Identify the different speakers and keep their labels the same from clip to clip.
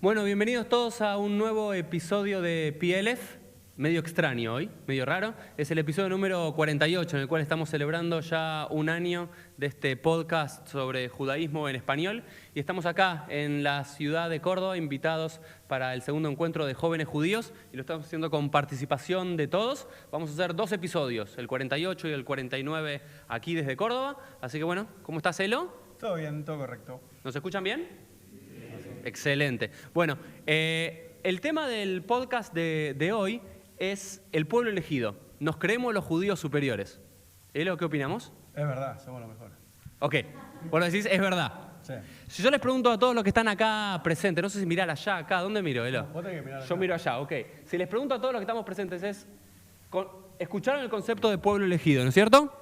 Speaker 1: Bueno, bienvenidos todos a un nuevo episodio de PLF, medio extraño hoy, medio raro. Es el episodio número 48, en el cual estamos celebrando ya un año de este podcast sobre judaísmo en español. Y estamos acá en la ciudad de Córdoba, invitados para el segundo encuentro de jóvenes judíos. Y lo estamos haciendo con participación de todos. Vamos a hacer dos episodios, el 48 y el 49, aquí desde Córdoba. Así que bueno, ¿cómo estás, Elo?
Speaker 2: Todo bien, todo correcto.
Speaker 1: ¿Nos escuchan bien? Excelente. Bueno, el tema del podcast de hoy es el pueblo elegido. Nos creemos los judíos superiores. ¿Elo, qué opinamos?
Speaker 2: Es verdad, somos los mejores.
Speaker 1: Ok, vos lo decís, es verdad.
Speaker 2: Sí.
Speaker 1: Si yo les pregunto a todos los que están acá presentes, no sé si mirar allá, acá, ¿dónde miro, Elo?
Speaker 2: Vos tenés que mirar allá.
Speaker 1: Yo miro allá, ok. Si les pregunto a todos los que estamos presentes ¿escucharon el concepto de pueblo elegido, no es cierto?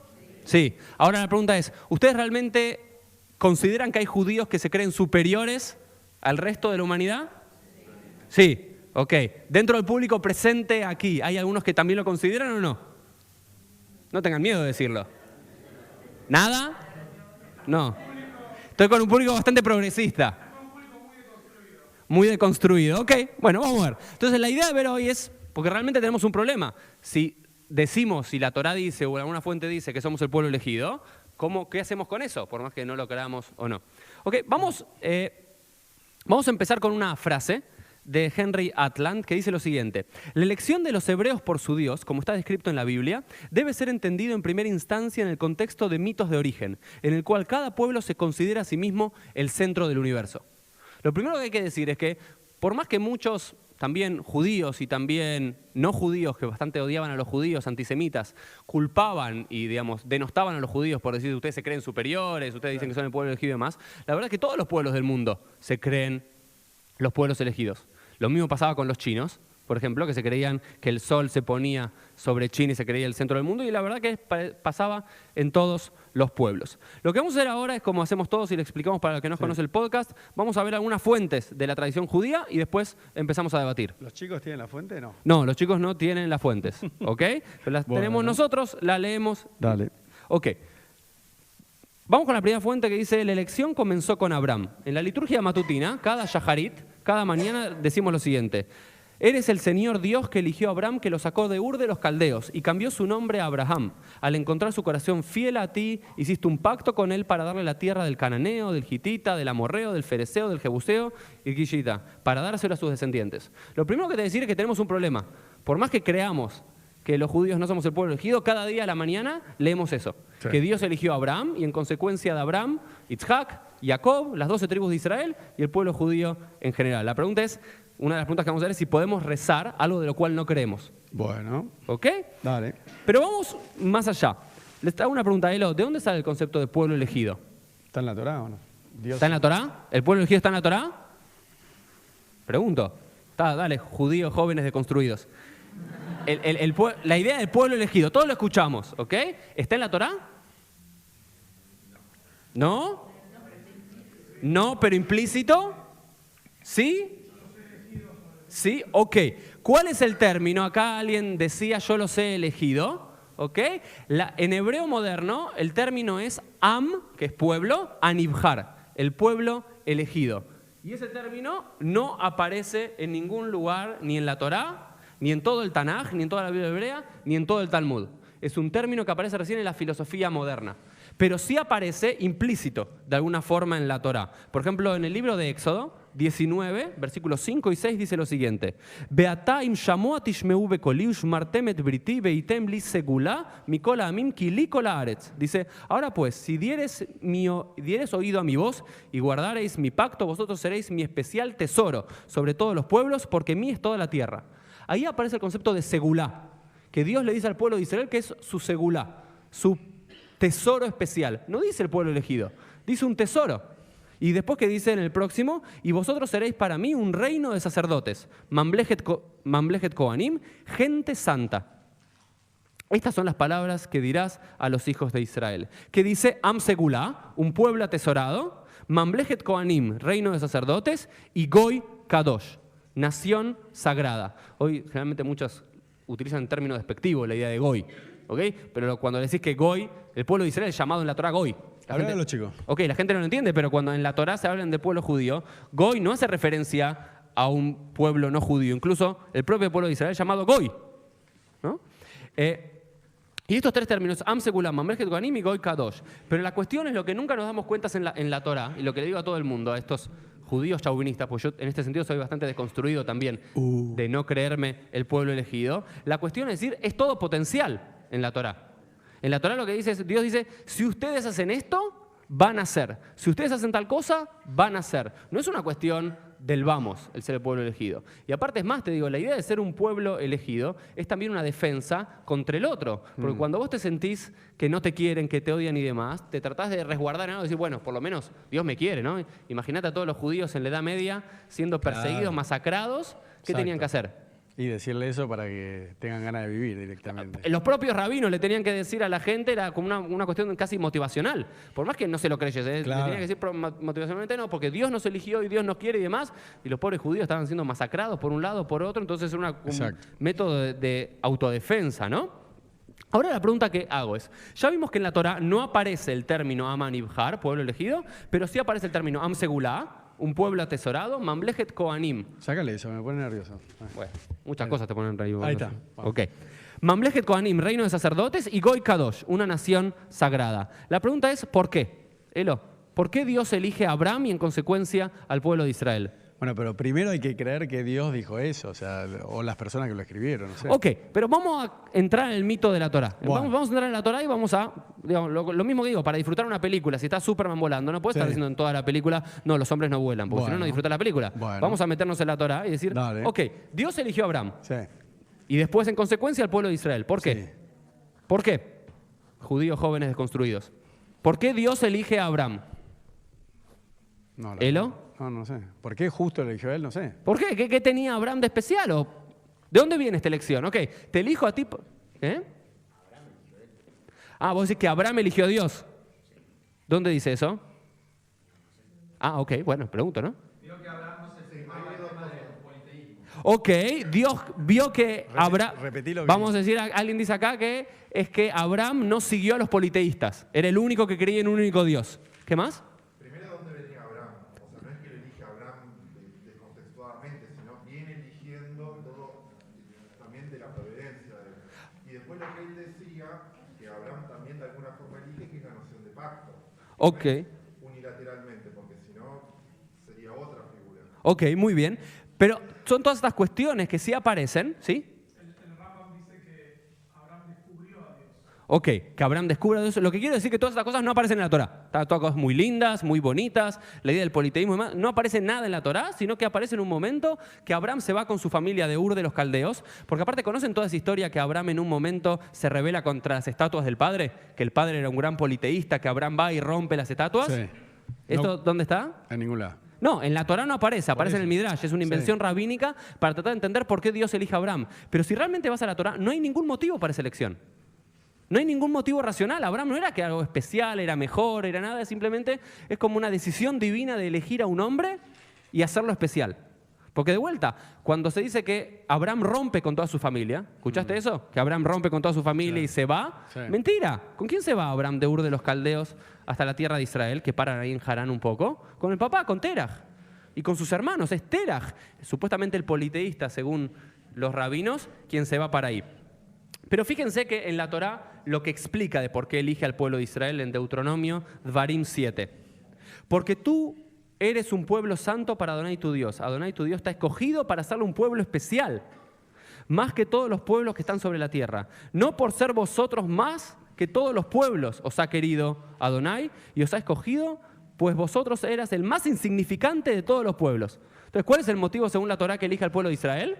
Speaker 1: Sí. Ahora la pregunta es, ¿ustedes realmente consideran que hay judíos que se creen superiores al resto de la humanidad? Sí. Ok. Dentro del público presente aquí, ¿hay algunos que también lo consideran o no? No tengan miedo de decirlo. ¿Nada? No. Estoy con un público bastante progresista. Muy deconstruido. Ok, bueno, vamos a ver. Entonces la idea de ver hoy es, porque realmente tenemos un problema. Si decimos, si la Torá dice o alguna fuente dice que somos el pueblo elegido, ¿qué hacemos con eso? Por más que no lo creamos o no. Ok, vamos a empezar con una frase de Henry Atland, que dice lo siguiente: la elección de los hebreos por su Dios, como está descrito en la Biblia, debe ser entendido en primera instancia en el contexto de mitos de origen, en el cual cada pueblo se considera a sí mismo el centro del universo. Lo primero que hay que decir es que, por más que muchos, también judíos y también no judíos, que bastante odiaban a los judíos, antisemitas, culpaban y, digamos, denostaban a los judíos por decir ustedes se creen superiores, ustedes dicen que son el pueblo elegido y demás, la verdad es que todos los pueblos del mundo se creen los pueblos elegidos. Lo mismo pasaba con los chinos, por ejemplo, que se creían que el sol se ponía sobre China y se creía el centro del mundo, y la verdad que pasaba en todos los pueblos. Lo que vamos a hacer ahora es como hacemos todos y le explicamos para los que no conocen el podcast, vamos a ver algunas fuentes de la tradición judía y después empezamos a debatir.
Speaker 2: ¿Los chicos tienen la fuente? No.
Speaker 1: No, los chicos no tienen las fuentes, ¿ok? Pero las tenemos nosotros, las leemos.
Speaker 2: Dale.
Speaker 1: Ok. Vamos con la primera fuente que dice: la elección comenzó con Abraham. En la liturgia matutina, cada shaharit, cada mañana decimos lo siguiente: eres el Señor Dios que eligió a Abraham, que lo sacó de Ur de los Caldeos y cambió su nombre a Abraham. Al encontrar su corazón fiel a ti, hiciste un pacto con él para darle la tierra del cananeo, del hitita, del amorreo, del fereceo, del jebuseo y quishita, para dárselo a sus descendientes. Lo primero que te decir es que tenemos un problema. Por más que creamos que los judíos no somos el pueblo elegido, cada día a la mañana leemos eso. Sí. Que Dios eligió a Abraham y en consecuencia de Abraham, Isaac, Jacob, las 12 tribus de Israel y el pueblo judío en general. La pregunta es, una de las preguntas que vamos a ver es si podemos rezar algo de lo cual no creemos.
Speaker 2: Bueno.
Speaker 1: ¿Ok?
Speaker 2: Dale.
Speaker 1: Pero vamos más allá. Les hago una pregunta, Elo. ¿De dónde sale el concepto de pueblo elegido?
Speaker 2: ¿Está en la Torá o no? Dios.
Speaker 1: ¿Está en la Torá? ¿El pueblo elegido está en la Torá? Pregunto. Dale, judíos jóvenes deconstruidos. La idea del pueblo elegido, todos lo escuchamos, ¿ok? ¿Está en la Torá? ¿No? ¿No, pero implícito? ¿Sí? ¿Sí? Ok. ¿Cuál es el término? Acá alguien decía yo los he elegido, ¿ok? En hebreo moderno el término es am, que es pueblo, anibjar, el pueblo elegido. Y ese término no aparece en ningún lugar, ni en la Torá, ni en todo el Tanaj, ni en toda la Biblia hebrea, ni en todo el Talmud. Es un término que aparece recién en la filosofía moderna. Pero sí aparece implícito, de alguna forma, en la Torá. Por ejemplo, en el libro de Éxodo 19, versículos 5 y 6, dice lo siguiente: Beatá im shamoa tishmeu bekoli ushmartem et briti beitem li segulá mikol ha'amim ki li kol haaretz. Dice, ahora pues, si dieres oído a mi voz y guardareis mi pacto, vosotros seréis mi especial tesoro sobre todos los pueblos, porque mí es toda la tierra. Ahí aparece el concepto de segulá, que Dios le dice al pueblo de Israel que es su segulá, su tesoro especial. No dice el pueblo elegido, dice un tesoro. Y después que dice en el próximo: y vosotros seréis para mí un reino de sacerdotes, Mamlechet Kohanim, gente santa. Estas son las palabras que dirás a los hijos de Israel. Que dice Am Segulá, un pueblo atesorado, Mamlechet Kohanim, reino de sacerdotes, y Goy Kadosh, nación sagrada. Hoy generalmente muchos utilizan el término despectivo, la idea de Goy, ¿ok? Pero cuando decís que Goy, el pueblo de Israel es llamado en la Torá Goy.
Speaker 2: Habla de los chicos.
Speaker 1: Ok, la gente no lo entiende, pero cuando en la Torá se hablan del pueblo judío, Goy no hace referencia a un pueblo no judío. Incluso el propio pueblo de Israel llamado Goy, ¿no? Y estos tres términos, Am Segulam, Mamlechet Kohanim y Goy Kadosh. Pero la cuestión es lo que nunca nos damos cuenta en la Torá, y lo que le digo a todo el mundo, a estos judíos chauvinistas, pues yo en este sentido soy bastante desconstruido también, de no creerme el pueblo elegido. La cuestión es decir, es todo potencial en la Torá. En la Torá lo que dice es, Dios dice, si ustedes hacen esto, van a hacer. Si ustedes hacen tal cosa, van a hacer. No es una cuestión del vamos, el ser el pueblo elegido. Y aparte es más, te digo, la idea de ser un pueblo elegido es también una defensa contra el otro. Porque cuando vos te sentís que no te quieren, que te odian y demás, te tratás de resguardar en algo y decir, bueno, por lo menos Dios me quiere, ¿no? Imagínate a todos los judíos en la Edad Media siendo perseguidos, masacrados. ¿Qué tenían que hacer?
Speaker 2: Y decirle eso para que tengan ganas de vivir directamente.
Speaker 1: Los propios rabinos le tenían que decir a la gente, era como una cuestión casi motivacional. Por más que no se lo creyes, le tenían que decir motivacionalmente no, porque Dios nos eligió y Dios nos quiere y demás. Y los pobres judíos estaban siendo masacrados por un lado, por otro. Entonces era un método de autodefensa, ¿no? Ahora la pregunta que hago es, ya vimos que en la Torá no aparece el término Am Anibhar, pueblo elegido, pero sí aparece el término Am Segulá, un pueblo atesorado, Mamlechet Kohanim.
Speaker 2: Sácale eso, me pone nervioso.
Speaker 1: Bueno, muchas cosas te ponen nervioso.
Speaker 2: Ahí está.
Speaker 1: Ok. Mamlechet Kohanim, reino de sacerdotes, y Goy Kadosh, una nación sagrada. La pregunta es, ¿por qué? Elo, ¿por qué Dios elige a Abraham y en consecuencia al pueblo de Israel?
Speaker 2: Bueno, pero primero hay que creer que Dios dijo eso, o las personas que lo escribieron, no sé.
Speaker 1: Ok, pero vamos a entrar en el mito de la Torá.
Speaker 2: Bueno.
Speaker 1: Vamos a entrar en la Torá y vamos a, digamos, lo mismo que digo, para disfrutar una película, si está Superman volando, no puedes estar diciendo en toda la película, no, los hombres no vuelan, porque si no, no disfrutas la película.
Speaker 2: Bueno.
Speaker 1: Vamos a meternos en la Torá y decir, ok, Dios eligió a Abraham.
Speaker 2: Sí.
Speaker 1: Y después, en consecuencia, al pueblo de Israel. ¿Por qué?
Speaker 2: Sí.
Speaker 1: ¿Por qué? Judíos jóvenes desconstruidos. ¿Por qué Dios elige a Abraham?
Speaker 2: No,
Speaker 1: ¿Elo?
Speaker 2: No sé. ¿Por qué justo lo eligió él? No sé.
Speaker 1: ¿Por qué? ¿Qué tenía Abraham de especial? ¿O ¿de dónde viene esta elección? Ok, te elijo a ti. ¿Eh? Ah, vos decís que Abraham eligió a Dios. ¿Dónde dice eso? Ah, ok, bueno, pregunto, ¿no? Ok, Dios vio que Abraham... Vamos a decir, alguien dice acá que es que Abraham no siguió a los politeístas. Era el único que creía en un único Dios. ¿Qué más?
Speaker 3: Primero, ¿dónde venía Abraham? O sea, no es que lo elige Abraham descontextuadamente, sino viene eligiendo todo también de la providencia de él. Y después lo que él decía, que Abraham también de alguna forma elige, que es la noción de pacto.
Speaker 1: Ok.
Speaker 3: Unilateralmente, porque si no, sería otra figura.
Speaker 1: Ok, muy bien. Pero son todas estas cuestiones que sí aparecen, ¿sí?
Speaker 4: El Rambam dice que Abraham descubrió a Dios.
Speaker 1: Ok, que Abraham descubra Dios. Lo que quiero decir es que todas estas cosas no aparecen en la Torá. Están todas cosas muy lindas, muy bonitas, la idea del politeísmo y demás. No aparece nada en la Torá, sino que aparece en un momento que Abraham se va con su familia de Ur de los Caldeos, porque aparte conocen toda esa historia que Abraham en un momento se rebela contra las estatuas del padre, que el padre era un gran politeísta, que Abraham va y rompe las estatuas.
Speaker 2: Sí.
Speaker 1: ¿Esto dónde está?
Speaker 2: En ningún lado.
Speaker 1: No, en la Torá no aparece, aparece en el Midrash. Es una invención rabínica para tratar de entender por qué Dios elige a Abraham. Pero si realmente vas a la Torá, no hay ningún motivo para esa elección. No hay ningún motivo racional. Abraham no era que algo especial, era mejor, era nada. Simplemente es como una decisión divina de elegir a un hombre y hacerlo especial. Porque de vuelta, cuando se dice que Abraham rompe con toda su familia, ¿escuchaste eso? Que Abraham rompe con toda su familia y se va.
Speaker 2: Sí.
Speaker 1: Mentira. ¿Con quién se va Abraham de Ur de los Caldeos hasta la tierra de Israel, que paran ahí en Harán un poco? Con el papá, con Teraj. Y con sus hermanos, es Teraj, supuestamente el politeísta, según los rabinos, quien se va para ahí. Pero fíjense que en la Torá lo que explica de por qué elige al pueblo de Israel en Deuteronomio, Dvarim 7. Porque tú eres un pueblo santo para Adonai tu Dios. Adonai tu Dios está escogido para hacerlo un pueblo especial, más que todos los pueblos que están sobre la tierra. No por ser vosotros más que todos los pueblos os ha querido Adonai y os ha escogido, pues vosotros eras el más insignificante de todos los pueblos. Entonces, ¿cuál es el motivo según la Torá que elige al pueblo de Israel?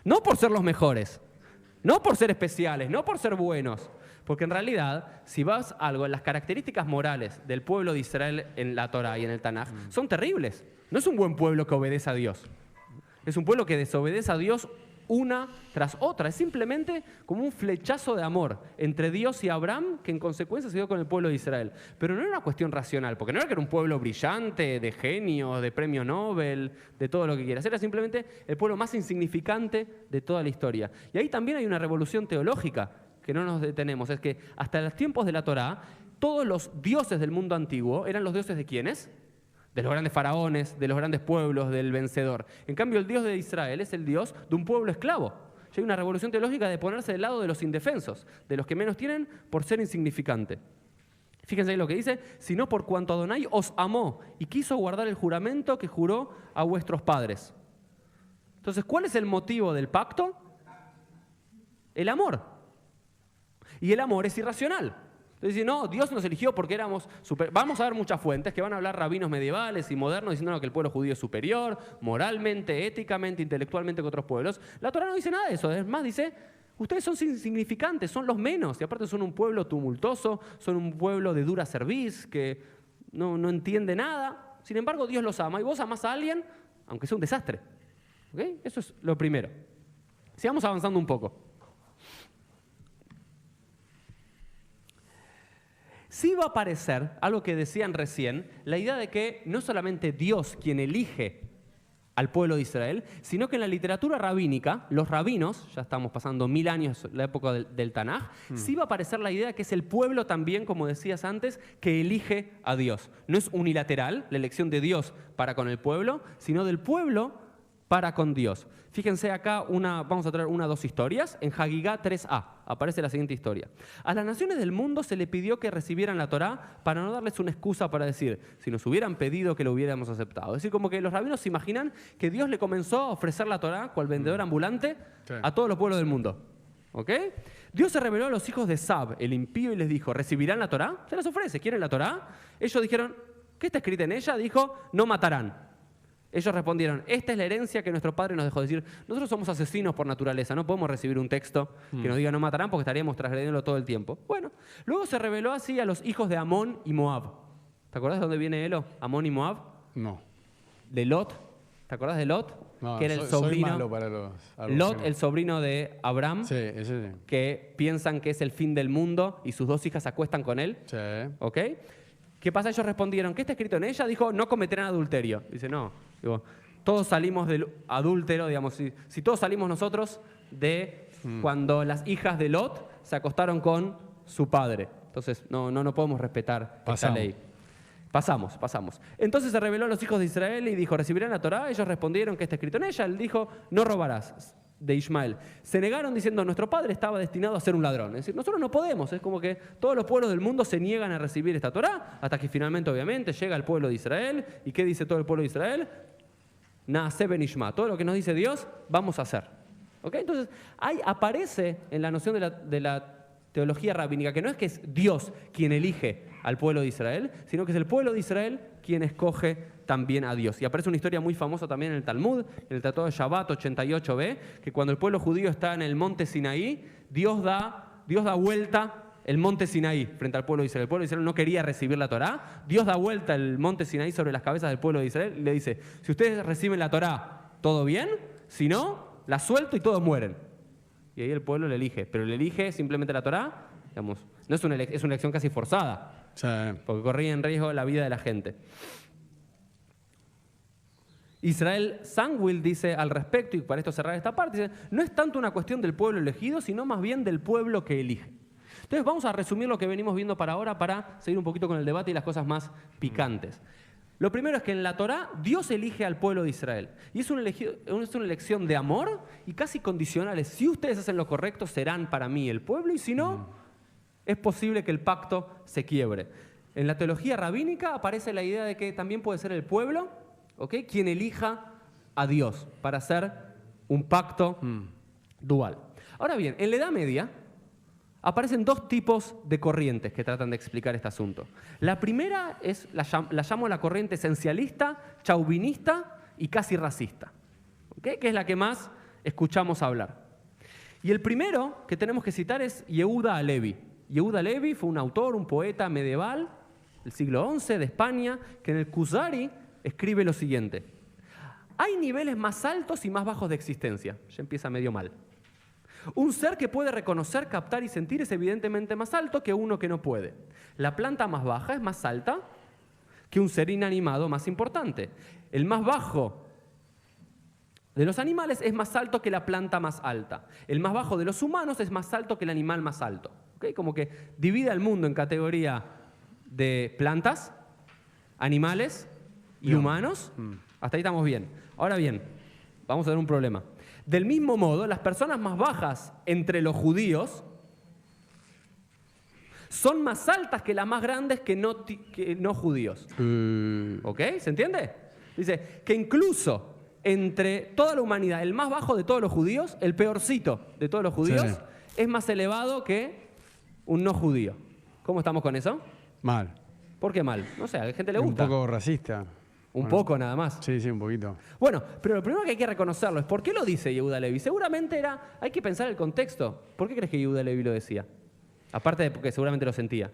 Speaker 1: No por ser los mejores, no por ser especiales, no por ser buenos. Porque en realidad, si vas a algo, las características morales del pueblo de Israel en la Torá y en el Tanaj son terribles. No es un buen pueblo que obedece a Dios. Es un pueblo que desobedece a Dios una tras otra. Es simplemente como un flechazo de amor entre Dios y Abraham, que en consecuencia se dio con el pueblo de Israel. Pero no era una cuestión racional, porque no era que era un pueblo brillante, de genios, de premio Nobel, de todo lo que quieras. Era simplemente el pueblo más insignificante de toda la historia. Y ahí también hay una revolución teológica que no nos detenemos. Es que hasta los tiempos de la Torá, todos los dioses del mundo antiguo eran los dioses de ¿quiénes? de los grandes faraones, de los grandes pueblos, del vencedor. En cambio, el Dios de Israel es el Dios de un pueblo esclavo. Y hay una revolución teológica de ponerse del lado de los indefensos, de los que menos tienen por ser insignificante. Fíjense ahí lo que dice, sino por cuanto Adonai os amó y quiso guardar el juramento que juró a vuestros padres. Entonces, ¿cuál es el motivo del pacto? El amor. Y el amor es irracional. Entonces dice, no, Dios nos eligió porque éramos Vamos a ver muchas fuentes que van a hablar rabinos medievales y modernos diciendo que el pueblo judío es superior, moralmente, éticamente, intelectualmente que otros pueblos. La Torá no dice nada de eso. Es más, dice, ustedes son insignificantes, son los menos. Y aparte son un pueblo tumultuoso, son un pueblo de dura cerviz, que no entiende nada. Sin embargo, Dios los ama. Y vos amás a alguien, aunque sea un desastre. ¿Okay? Eso es lo primero. Sigamos avanzando un poco. Sí va a aparecer, algo que decían recién, la idea de que no solamente Dios quien elige al pueblo de Israel, sino que en la literatura rabínica, los rabinos, ya estamos pasando 1000 años, la época del Tanaj, sí va a aparecer la idea que es el pueblo también, como decías antes, que elige a Dios. No es unilateral la elección de Dios para con el pueblo, sino del pueblo para con Dios. Fíjense acá, vamos a traer dos historias. En Hagigá 3a aparece la siguiente historia. A las naciones del mundo se le pidió que recibieran la Torá para no darles una excusa para decir, si nos hubieran pedido que lo hubiéramos aceptado. Es decir, como que los rabinos se imaginan que Dios le comenzó a ofrecer la Torá, cual vendedor ambulante, a todos los pueblos del mundo. ¿Ok? Dios se reveló a los hijos de Sab, el impío, y les dijo, ¿recibirán la Torá? Se las ofrece, ¿quieren la Torá? Ellos dijeron, ¿qué está escrito en ella? Dijo, no matarán. Ellos respondieron, esta es la herencia que nuestro padre nos dejó. Decir, nosotros somos asesinos por naturaleza, no podemos recibir un texto que nos diga no matarán porque estaríamos transgrediéndolo todo el tiempo. Bueno, luego se reveló así a los hijos de Amón y Moab. ¿Te acordás de dónde viene Elo? Amón y Moab.
Speaker 2: No.
Speaker 1: De Lot. ¿Te acordás de Lot?
Speaker 2: No,
Speaker 1: que era el
Speaker 2: soy
Speaker 1: sobrino.
Speaker 2: malo para
Speaker 1: Lot, el sobrino de Abraham,
Speaker 2: sí, ese sí.
Speaker 1: que piensan que es el fin del mundo y sus 2 hijas se acuestan con él.
Speaker 2: Sí.
Speaker 1: ¿Ok? ¿Qué pasa? Ellos respondieron, ¿qué está escrito en ella? Dijo, no cometerán adulterio. Dice, no. Digo, todos salimos del adúltero, digamos, si todos salimos nosotros de cuando las hijas de Lot se acostaron con su padre. Entonces, no podemos respetar esa ley. Pasamos. Entonces se reveló a los hijos de Israel y dijo, ¿recibirán la Torá? Ellos respondieron, ¿qué está escrito en ella? Él dijo, no robarás. De Ismael. Se negaron diciendo, nuestro padre estaba destinado a ser un ladrón. Es decir, nosotros no podemos. Es como que todos los pueblos del mundo se niegan a recibir esta Torá, hasta que finalmente, obviamente, llega el pueblo de Israel. ¿Y qué dice todo el pueblo de Israel? Naaseh ben Ishma. Todo lo que nos dice Dios, vamos a hacer. ¿Okay? Entonces, ahí aparece en la noción de la teología rabínica, que no es que es Dios quien elige al pueblo de Israel, sino que es el pueblo de Israel quien escoge también a Dios. Y aparece una historia muy famosa también en el Talmud, en el Tratado de Shabbat 88b, que cuando el pueblo judío está en el monte Sinaí, Dios da vuelta el monte Sinaí frente al pueblo de Israel. El pueblo de Israel no quería recibir la Torá, Dios da vuelta el monte Sinaí sobre las cabezas del pueblo de Israel y le dice, si ustedes reciben la Torá, ¿todo bien? Si no, la suelto y todos mueren. Y ahí el pueblo le elige, pero le elige simplemente la Torá, digamos, no es una elección casi forzada,
Speaker 2: Sí.
Speaker 1: porque corría en riesgo la vida de la gente. Israel Sandwill dice al respecto, y para esto cerrar esta parte, dice, no es tanto una cuestión del pueblo elegido, sino más bien del pueblo que elige. Entonces vamos a resumir lo que venimos viendo para ahora para seguir un poquito con el debate y las cosas más picantes. Lo primero es que en la Torá Dios elige al pueblo de Israel. Y es una elección de amor y casi condicionales. Si ustedes hacen lo correcto, serán para mí el pueblo, y si no, es posible que el pacto se quiebre. En la teología rabínica aparece la idea de que también puede ser el pueblo, ¿okay?, quien elija a Dios para hacer un pacto dual. Ahora bien, en la Edad Media aparecen 2 tipos de corrientes que tratan de explicar este asunto. La primera es, la llamo la corriente esencialista, chauvinista y casi racista, ¿okay?, que es la que más escuchamos hablar. Y el primero que tenemos que citar es Yehuda Halevi. Yehuda Halevi fue un autor, un poeta medieval del siglo XI de España, que en el Kuzari escribe lo siguiente: hay niveles más altos y más bajos de existencia. Ya empieza medio mal. Un ser que puede reconocer, captar y sentir es evidentemente más alto que uno que no puede. La planta más baja es más alta que un ser inanimado más importante. El más bajo de los animales es más alto que la planta más alta. El más bajo de los humanos es más alto que el animal más alto. ¿Okay? Como que divide al mundo en categoría de plantas, animales y humanos. Hasta ahí estamos bien. Ahora bien, vamos a ver un problema. Del mismo modo, las personas más bajas entre los judíos son más altas que las más grandes que no judíos. ¿Ok? ¿Se entiende? Dice que incluso entre toda la humanidad, el más bajo de todos los judíos, el peorcito de todos los judíos,
Speaker 2: Sí.
Speaker 1: es más elevado que un no judío. ¿Cómo estamos con eso?
Speaker 2: Mal.
Speaker 1: ¿Por qué mal? No sé, a la gente le
Speaker 2: Un
Speaker 1: gusta.
Speaker 2: poco racista.
Speaker 1: Un
Speaker 2: Bueno,
Speaker 1: poco nada más.
Speaker 2: Sí, sí, un poquito.
Speaker 1: Bueno, pero lo primero que hay que reconocerlo es ¿por qué lo dice Yehuda Levi? Seguramente hay que pensar el contexto. ¿Por qué crees que Yehuda Levi lo decía? Aparte de porque seguramente lo sentía.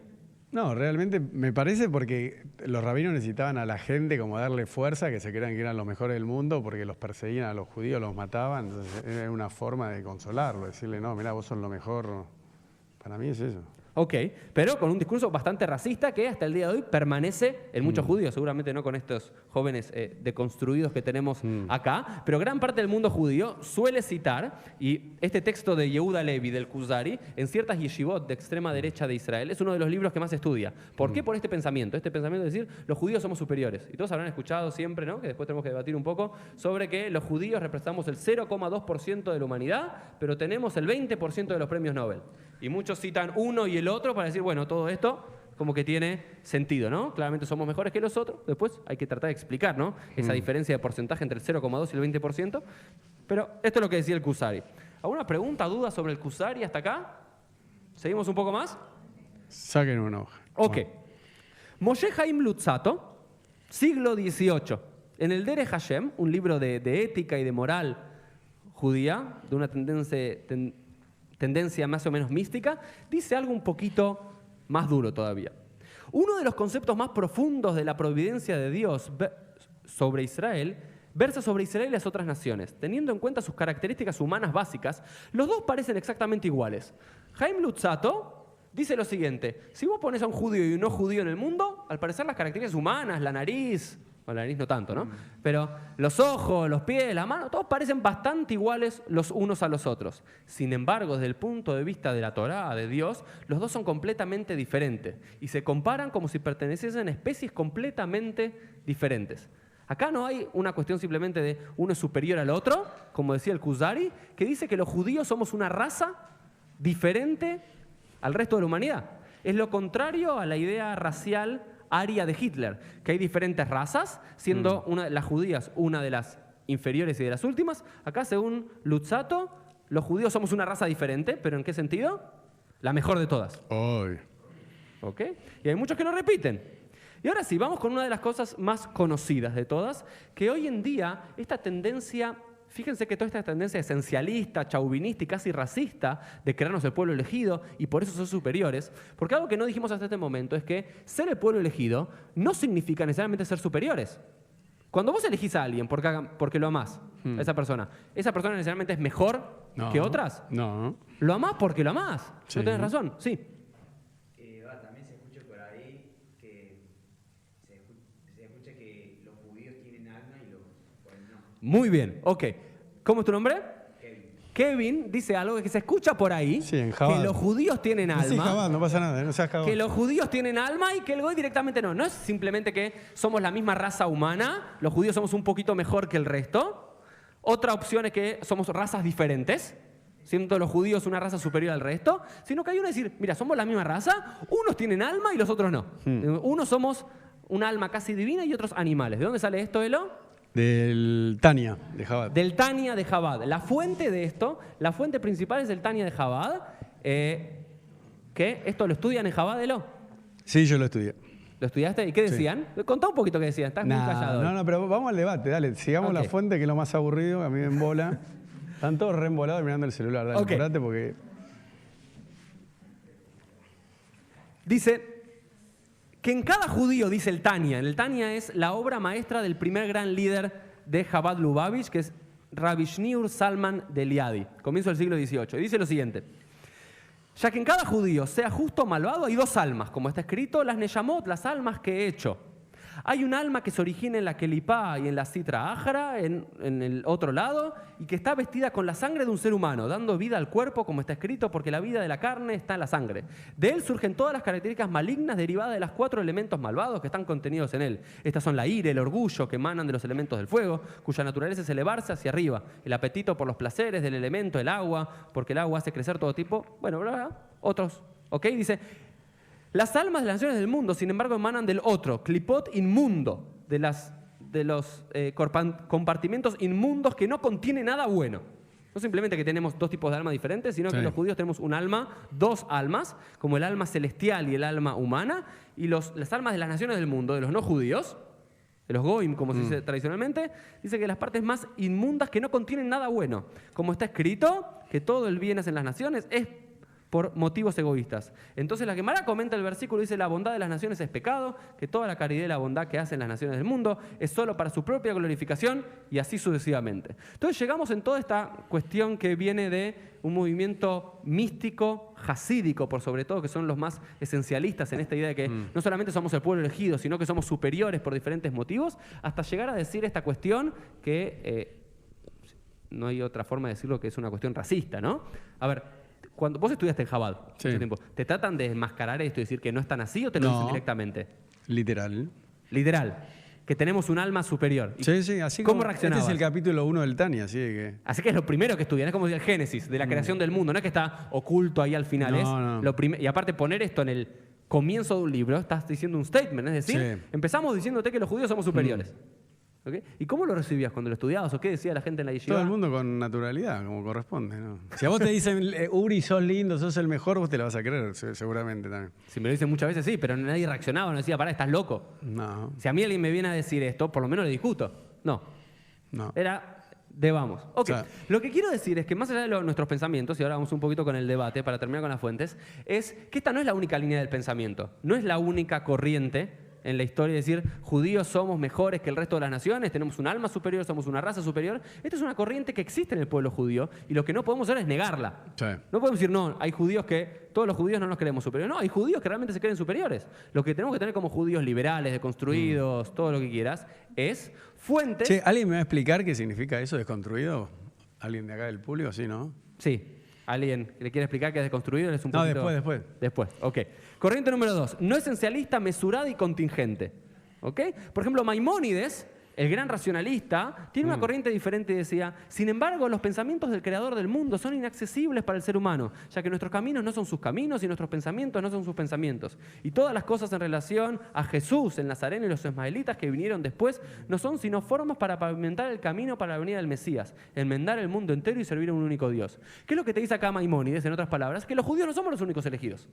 Speaker 2: No, realmente me parece porque los rabinos necesitaban a la gente como darle fuerza, que se crean que eran los mejores del mundo, porque los perseguían a los judíos, los mataban. Entonces era una forma de consolarlo, decirle, no, mirá, vos sos lo mejor. Para mí es eso.
Speaker 1: Ok, pero con un discurso bastante racista que hasta el día de hoy permanece en muchos judíos, seguramente no con estos jóvenes deconstruidos que tenemos acá, pero gran parte del mundo judío suele citar, y este texto de Yehuda Levi, del Kuzari, en ciertas yeshivot de extrema derecha de Israel, es uno de los libros que más se estudia. ¿Por qué? Por este pensamiento de decir, los judíos somos superiores. Y todos habrán escuchado siempre, ¿no?, que después tenemos que debatir un poco sobre que los judíos representamos el 0,2% de la humanidad, pero tenemos el 20% de los premios Nobel. Y muchos citan uno y el otro para decir, bueno, todo esto como que tiene sentido, ¿no? Claramente somos mejores que los otros. Después hay que tratar de explicar, ¿no?, esa diferencia de porcentaje entre el 0,2 y el 20%. Pero esto es lo que decía el Kuzari. ¿Alguna pregunta, duda sobre el Kuzari hasta acá? ¿Seguimos un poco más?
Speaker 2: Saquen una hoja.
Speaker 1: Ok. Moshe Haim Luzzatto, siglo XVIII, en el Derech Hashem, un libro de ética y de moral judía, de una tendencia más o menos mística, dice algo un poquito más duro todavía. Uno de los conceptos más profundos de la providencia de Dios sobre Israel versa sobre Israel y las otras naciones. Teniendo en cuenta sus características humanas básicas, los dos parecen exactamente iguales. Haim Luzzatto dice lo siguiente: si vos pones a un judío y un no judío en el mundo, al parecer las características humanas, la nariz, bueno, la nariz no tanto, ¿no?, pero los ojos, los pies, la mano, todos parecen bastante iguales los unos a los otros. Sin embargo, desde el punto de vista de la Torá, de Dios, los dos son completamente diferentes y se comparan como si perteneciesen a especies completamente diferentes. Acá no hay una cuestión simplemente de uno es superior al otro, como decía el Kuzari, que dice que los judíos somos una raza diferente al resto de la humanidad. Es lo contrario a la idea racial aria de Hitler, que hay diferentes razas, siendo las judías una de las inferiores y de las últimas. Acá, según Luzzatto, los judíos somos una raza diferente, pero ¿en qué sentido? La mejor de todas.
Speaker 2: Hoy.
Speaker 1: ¿Ok? Y hay muchos que lo repiten. Y ahora sí, vamos con una de las cosas más conocidas de todas, que hoy en día esta tendencia, fíjense que toda esta tendencia esencialista, chauvinista y casi racista de creernos el pueblo elegido y por eso son superiores, porque algo que no dijimos hasta este momento es que ser el pueblo elegido no significa necesariamente ser superiores. Cuando vos elegís a alguien porque lo amás, a esa persona necesariamente es mejor que otras.
Speaker 2: No.
Speaker 1: Lo amás porque lo amás.
Speaker 2: Sí.
Speaker 1: No tenés razón. Sí.
Speaker 5: También se escucha por ahí que se escucha que los judíos tienen alma y los no.
Speaker 1: Muy bien, ok. ¿Cómo es tu nombre? Kevin dice algo que se escucha por ahí,
Speaker 2: Sí, en Jabad.
Speaker 1: que los judíos tienen alma.
Speaker 2: Sí, Jabad, no pasa nada, no seas Jabad.
Speaker 1: Que los judíos tienen alma y que el goy directamente no. No es simplemente que somos la misma raza humana, los judíos somos un poquito mejor que el resto. Otra opción es que somos razas diferentes, siendo los judíos una raza superior al resto, sino que hay uno decir, mira, somos la misma raza, unos tienen alma y los otros no. Unos somos un alma casi divina y otros animales. ¿De dónde sale esto, Elo?
Speaker 2: Del Tania, de Jabad.
Speaker 1: Del Tania de Jabad. La fuente de esto, la fuente principal es del Tania de Jabad, que esto lo estudian en Jabad, Elo.
Speaker 2: Sí, yo lo estudié.
Speaker 1: ¿Lo estudiaste? ¿Y qué decían? Contá un poquito qué decían, estás muy callado.
Speaker 2: No, pero vamos al debate, dale. Sigamos
Speaker 1: Ok.
Speaker 2: la fuente, que es lo más aburrido, a mí me embola. Están todos re embolados mirando el celular. Dale,
Speaker 1: Ok.
Speaker 2: apurate porque...
Speaker 1: Dice que en cada judío, dice el Tania es la obra maestra del primer gran líder de Chabad Lubavitch, que es Rabbi Shneur Zalman de Liadi, comienzo del siglo XVIII. Y dice lo siguiente: ya que en cada judío, sea justo o malvado, hay dos almas, como está escrito, las Neyamot, las almas que he hecho. Hay un alma que se origina en la Kelipá y en la Sitra Ájara, en el otro lado, y que está vestida con la sangre de un ser humano, dando vida al cuerpo, como está escrito, porque la vida de la carne está en la sangre. De él surgen todas las características malignas derivadas de los 4 elementos malvados que están contenidos en él. Estas son la ira, el orgullo, que emanan de los elementos del fuego, cuya naturaleza es elevarse hacia arriba, el apetito por los placeres del elemento, el agua, porque el agua hace crecer todo tipo, bueno, bla, bla, otros, ¿ok? Dice, las almas de las naciones del mundo, sin embargo, emanan del otro, clipot inmundo, de los compartimentos inmundos que no contiene nada bueno. No simplemente que tenemos 2 tipos de almas diferentes, sino que los judíos tenemos un alma, 2 almas, como el alma celestial y el alma humana, y las almas de las naciones del mundo, de los no judíos, de los goim, como se dice tradicionalmente, dice que las partes más inmundas que no contienen nada bueno. Como está escrito, que todo el bien hacen las naciones, es por motivos egoístas. Entonces la Gemara comenta el versículo, dice, la bondad de las naciones es pecado, que toda la caridad y la bondad que hacen las naciones del mundo es solo para su propia glorificación, y así sucesivamente. Entonces llegamos en toda esta cuestión que viene de un movimiento místico, hasídico, por sobre todo, que son los más esencialistas en esta idea de que no solamente somos el pueblo elegido, sino que somos superiores por diferentes motivos, hasta llegar a decir esta cuestión que no hay otra forma de decirlo que es una cuestión racista, ¿no? A ver, cuando vos estudiaste en Chabad mucho tiempo, ¿te tratan de enmascarar esto y decir que no es tan así o te lo dicen directamente?
Speaker 2: Literal.
Speaker 1: Literal. Que tenemos un alma superior.
Speaker 2: Sí, así
Speaker 1: ¿Cómo
Speaker 2: como
Speaker 1: reaccionabas?
Speaker 2: Este es el capítulo 1 del Tania, así que...
Speaker 1: Así que es lo primero que estudian, es como el Génesis, de la creación del mundo. No es que está oculto ahí al final.
Speaker 2: No.
Speaker 1: Y aparte poner esto en el comienzo de un libro, estás diciendo un statement, es decir, empezamos diciéndote que los judíos somos superiores. ¿Okay? ¿Y cómo lo recibías cuando lo estudiabas o qué decía la gente en la yeshiva?
Speaker 2: Todo el mundo con naturalidad, como corresponde, ¿no? Si a vos te dicen, Uri, sos lindo, sos el mejor, vos te lo vas a creer, seguramente también.
Speaker 1: Si me lo dicen muchas veces, sí, pero nadie reaccionaba, no decía, pará, estás loco.
Speaker 2: No.
Speaker 1: Si a mí alguien me viene a decir esto, por lo menos le discuto. No. Era de vamos. Ok.
Speaker 2: O sea,
Speaker 1: lo que quiero decir es que más allá de nuestros pensamientos, y ahora vamos un poquito con el debate para terminar con las fuentes, es que esta no es la única línea del pensamiento, no es la única corriente en la historia de decir, judíos somos mejores que el resto de las naciones, tenemos un alma superior, somos una raza superior. Esta es una corriente que existe en el pueblo judío y lo que no podemos hacer es negarla.
Speaker 2: Sí.
Speaker 1: No podemos decir, no, hay judíos que, todos los judíos no nos creemos superiores. No, hay judíos que realmente se creen superiores. Lo que tenemos que tener como judíos liberales, deconstruidos, todo lo que quieras, es fuentes...
Speaker 2: Che, ¿alguien me va a explicar qué significa eso, desconstruido? ¿Alguien de acá del público? Sí, ¿no?
Speaker 1: Sí. ¿Alguien le quiere explicar qué es desconstruido? Es un poquito...
Speaker 2: después.
Speaker 1: Después, ok. Corriente número 2. No esencialista, mesurada y contingente. ¿Ok? Por ejemplo, Maimónides, el gran racionalista, tiene una corriente diferente y decía, sin embargo, los pensamientos del creador del mundo son inaccesibles para el ser humano, ya que nuestros caminos no son sus caminos y nuestros pensamientos no son sus pensamientos. Y todas las cosas en relación a Jesús, el Nazareno y los ismaelitas que vinieron después, no son sino formas para pavimentar el camino para la venida del Mesías, enmendar el mundo entero y servir a un único Dios. ¿Qué es lo que te dice acá Maimónides, en otras palabras? Que los judíos no somos los únicos elegidos.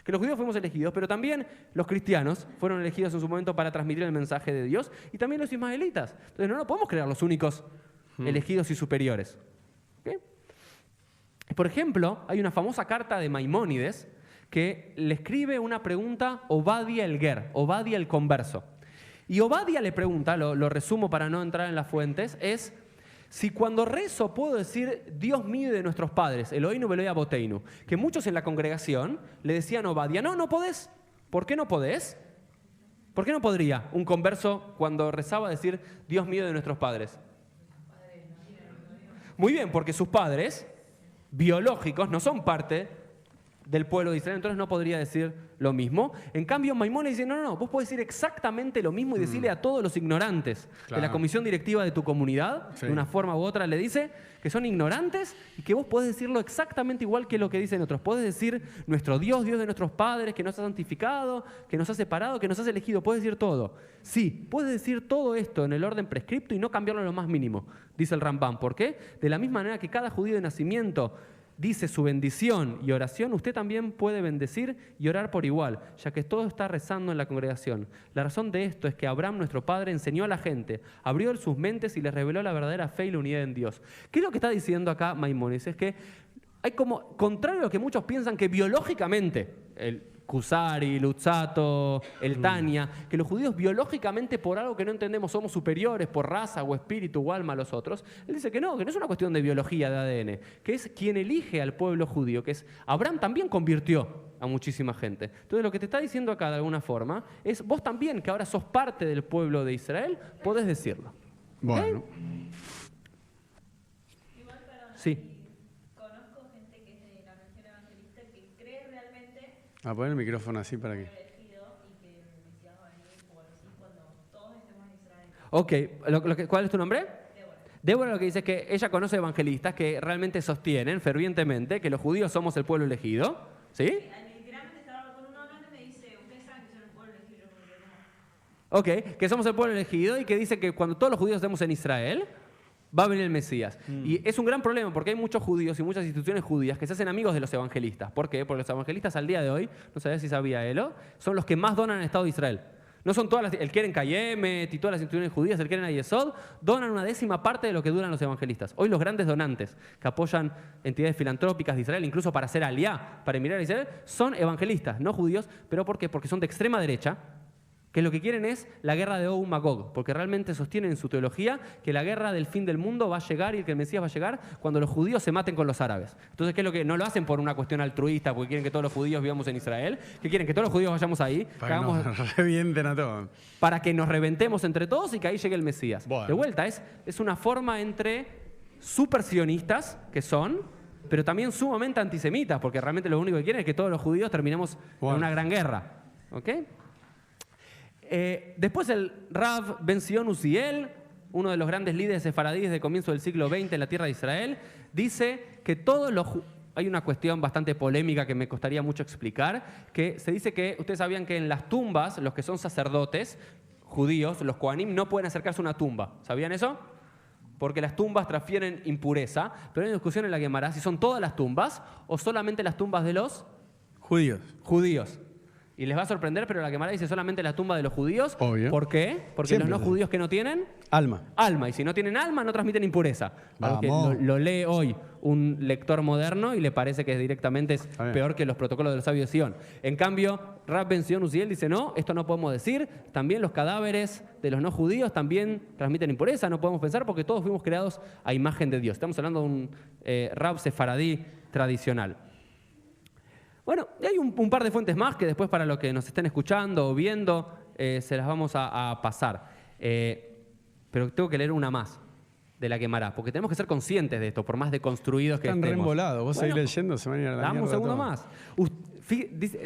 Speaker 1: Que los judíos fuimos elegidos, pero también los cristianos fueron elegidos en su momento para transmitir el mensaje de Dios, y también los ismaelitas. Entonces no podemos creer los únicos elegidos y superiores. ¿Okay? Por ejemplo, hay una famosa carta de Maimónides que le escribe una pregunta Obadia el Ger, Obadia el converso. Y Obadia le pregunta, lo resumo para no entrar en las fuentes, es... Si cuando rezo puedo decir Dios mío y de nuestros padres, Eloheinu Veloy Aboteinu, que muchos en la congregación le decían a Obadia, no podés. ¿Por qué no podés? ¿Por qué no podría un converso cuando rezaba decir Dios mío y de nuestros padres? Muy bien, porque sus padres biológicos no son parte del pueblo de Israel, entonces no podría decir lo mismo. En cambio, Maimónides dice, no, vos podés decir exactamente lo mismo y decirle a todos los ignorantes de la comisión directiva de tu comunidad, de una forma u otra le dice que son ignorantes y que vos podés decirlo exactamente igual que lo que dicen otros. Podés decir nuestro Dios, Dios de nuestros padres, que nos ha santificado, que nos ha separado, que nos has elegido. Podés decir todo. Sí, puedes decir todo esto en el orden prescripto y no cambiarlo a lo más mínimo, dice el Rambam. ¿Por qué? De la misma manera que cada judío de nacimiento dice su bendición y oración, usted también puede bendecir y orar por igual, ya que todo está rezando en la congregación. La razón de esto es que Abraham, nuestro padre, enseñó a la gente, abrió sus mentes y les reveló la verdadera fe y la unidad en Dios. ¿Qué es lo que está diciendo acá Maimónides? Es que hay como, contrario a lo que muchos piensan, que biológicamente, Kusari, Luzzatto, el Tania, que los judíos biológicamente por algo que no entendemos somos superiores, por raza o espíritu o alma a los otros. Él dice que no es una cuestión de biología, de ADN, que es quien elige al pueblo judío, que es Abraham también convirtió a muchísima gente. Entonces lo que te está diciendo acá de alguna forma es vos también, que ahora sos parte del pueblo de Israel, podés decirlo.
Speaker 2: Bueno.
Speaker 1: ¿Ok? Sí.
Speaker 6: Conozco gente que es de la religión evangelista que cree realmente
Speaker 2: A poner el micrófono así para que...
Speaker 6: elegido y que el Mesías va a venir o algo así cuando todos estemos en Israel.
Speaker 1: Ok, ¿cuál es tu nombre? Débora lo que dice es que ella conoce evangelistas que realmente sostienen fervientemente que los judíos somos el pueblo elegido. ¿Sí?
Speaker 6: Literalmente estaba hablando con uno hablando y me dice, ustedes saben que son el pueblo elegido.
Speaker 1: Ok, que somos el pueblo elegido y que dice que cuando todos los judíos estemos en Israel, va a venir el Mesías. Y es un gran problema porque hay muchos judíos y muchas instituciones judías que se hacen amigos de los evangelistas. ¿Por qué? Porque los evangelistas al día de hoy, no sabía si sabía Elo, son los que más donan al Estado de Israel. No son todas el Keren Kayemet y todas las instituciones judías, el Keren Hayesod, donan una 10ª parte de lo que duran los evangelistas. Hoy los grandes donantes que apoyan entidades filantrópicas de Israel, incluso para hacer aliá, para emirar a Israel, son evangelistas, no judíos. ¿Pero por qué? Porque son de extrema derecha, que lo que quieren es la guerra de Og Magog, porque realmente sostienen en su teología que la guerra del fin del mundo va a llegar y que el Mesías va a llegar cuando los judíos se maten con los árabes. Entonces, ¿qué es lo que no lo hacen por una cuestión altruista, porque quieren que todos los judíos vivamos en Israel? ¿Qué quieren? Que todos los judíos vayamos ahí, que
Speaker 2: Para que
Speaker 1: hagamos-
Speaker 2: nos revienten a todos.
Speaker 1: para que nos reventemos entre todos y que ahí llegue el Mesías.
Speaker 2: Bueno.
Speaker 1: De vuelta, es una forma entre súper sionistas, que son, pero también sumamente antisemitas, porque realmente lo único que quieren es que todos los judíos terminemos
Speaker 2: Bueno.
Speaker 1: en una gran guerra. ¿Ok? Después el Rav Ben Zion Uziel, uno de los grandes líderes sefaradíes de comienzo del siglo XX en la tierra de Israel, dice que todos los... Hay una cuestión bastante polémica que me costaría mucho explicar, que se dice que, ustedes sabían que en las tumbas, los que son sacerdotes judíos, los Kohanim, no pueden acercarse a una tumba. ¿Sabían eso? Porque las tumbas transfieren impureza, pero hay una discusión en la Gemara si son todas las tumbas o solamente las tumbas de los
Speaker 2: Judíos.
Speaker 1: judíos. Y les va a sorprender, pero la Gemara dice solamente la tumba de los judíos.
Speaker 2: Obvio.
Speaker 1: ¿Por qué? Porque
Speaker 2: Siempre
Speaker 1: los no
Speaker 2: es así.
Speaker 1: judíos que no tienen
Speaker 2: Alma.
Speaker 1: alma. Y si no tienen alma, no transmiten impureza. Algo que
Speaker 2: Vamos.
Speaker 1: lo lee hoy un lector moderno y le parece que directamente es
Speaker 2: bien.
Speaker 1: peor que los protocolos de los sabios de Sion. En cambio, Rab Ben Zion Uziel dice, no, esto no podemos decir. También los cadáveres de los no judíos también transmiten impureza. No podemos pensar porque todos fuimos creados a imagen de Dios. Estamos hablando de un Rab sefaradí tradicional. Bueno, y hay un par de fuentes más que después para los que nos estén escuchando o viendo se las vamos a pasar. Pero tengo que leer una más de la Gemara, porque tenemos que ser conscientes de esto, por más deconstruidos que
Speaker 2: Están
Speaker 1: estemos.
Speaker 2: reembolados. Vos
Speaker 1: Bueno,
Speaker 2: seguís leyendo, se van a ir a la
Speaker 1: dame un
Speaker 2: mierda
Speaker 1: segundo
Speaker 2: todo.
Speaker 1: más.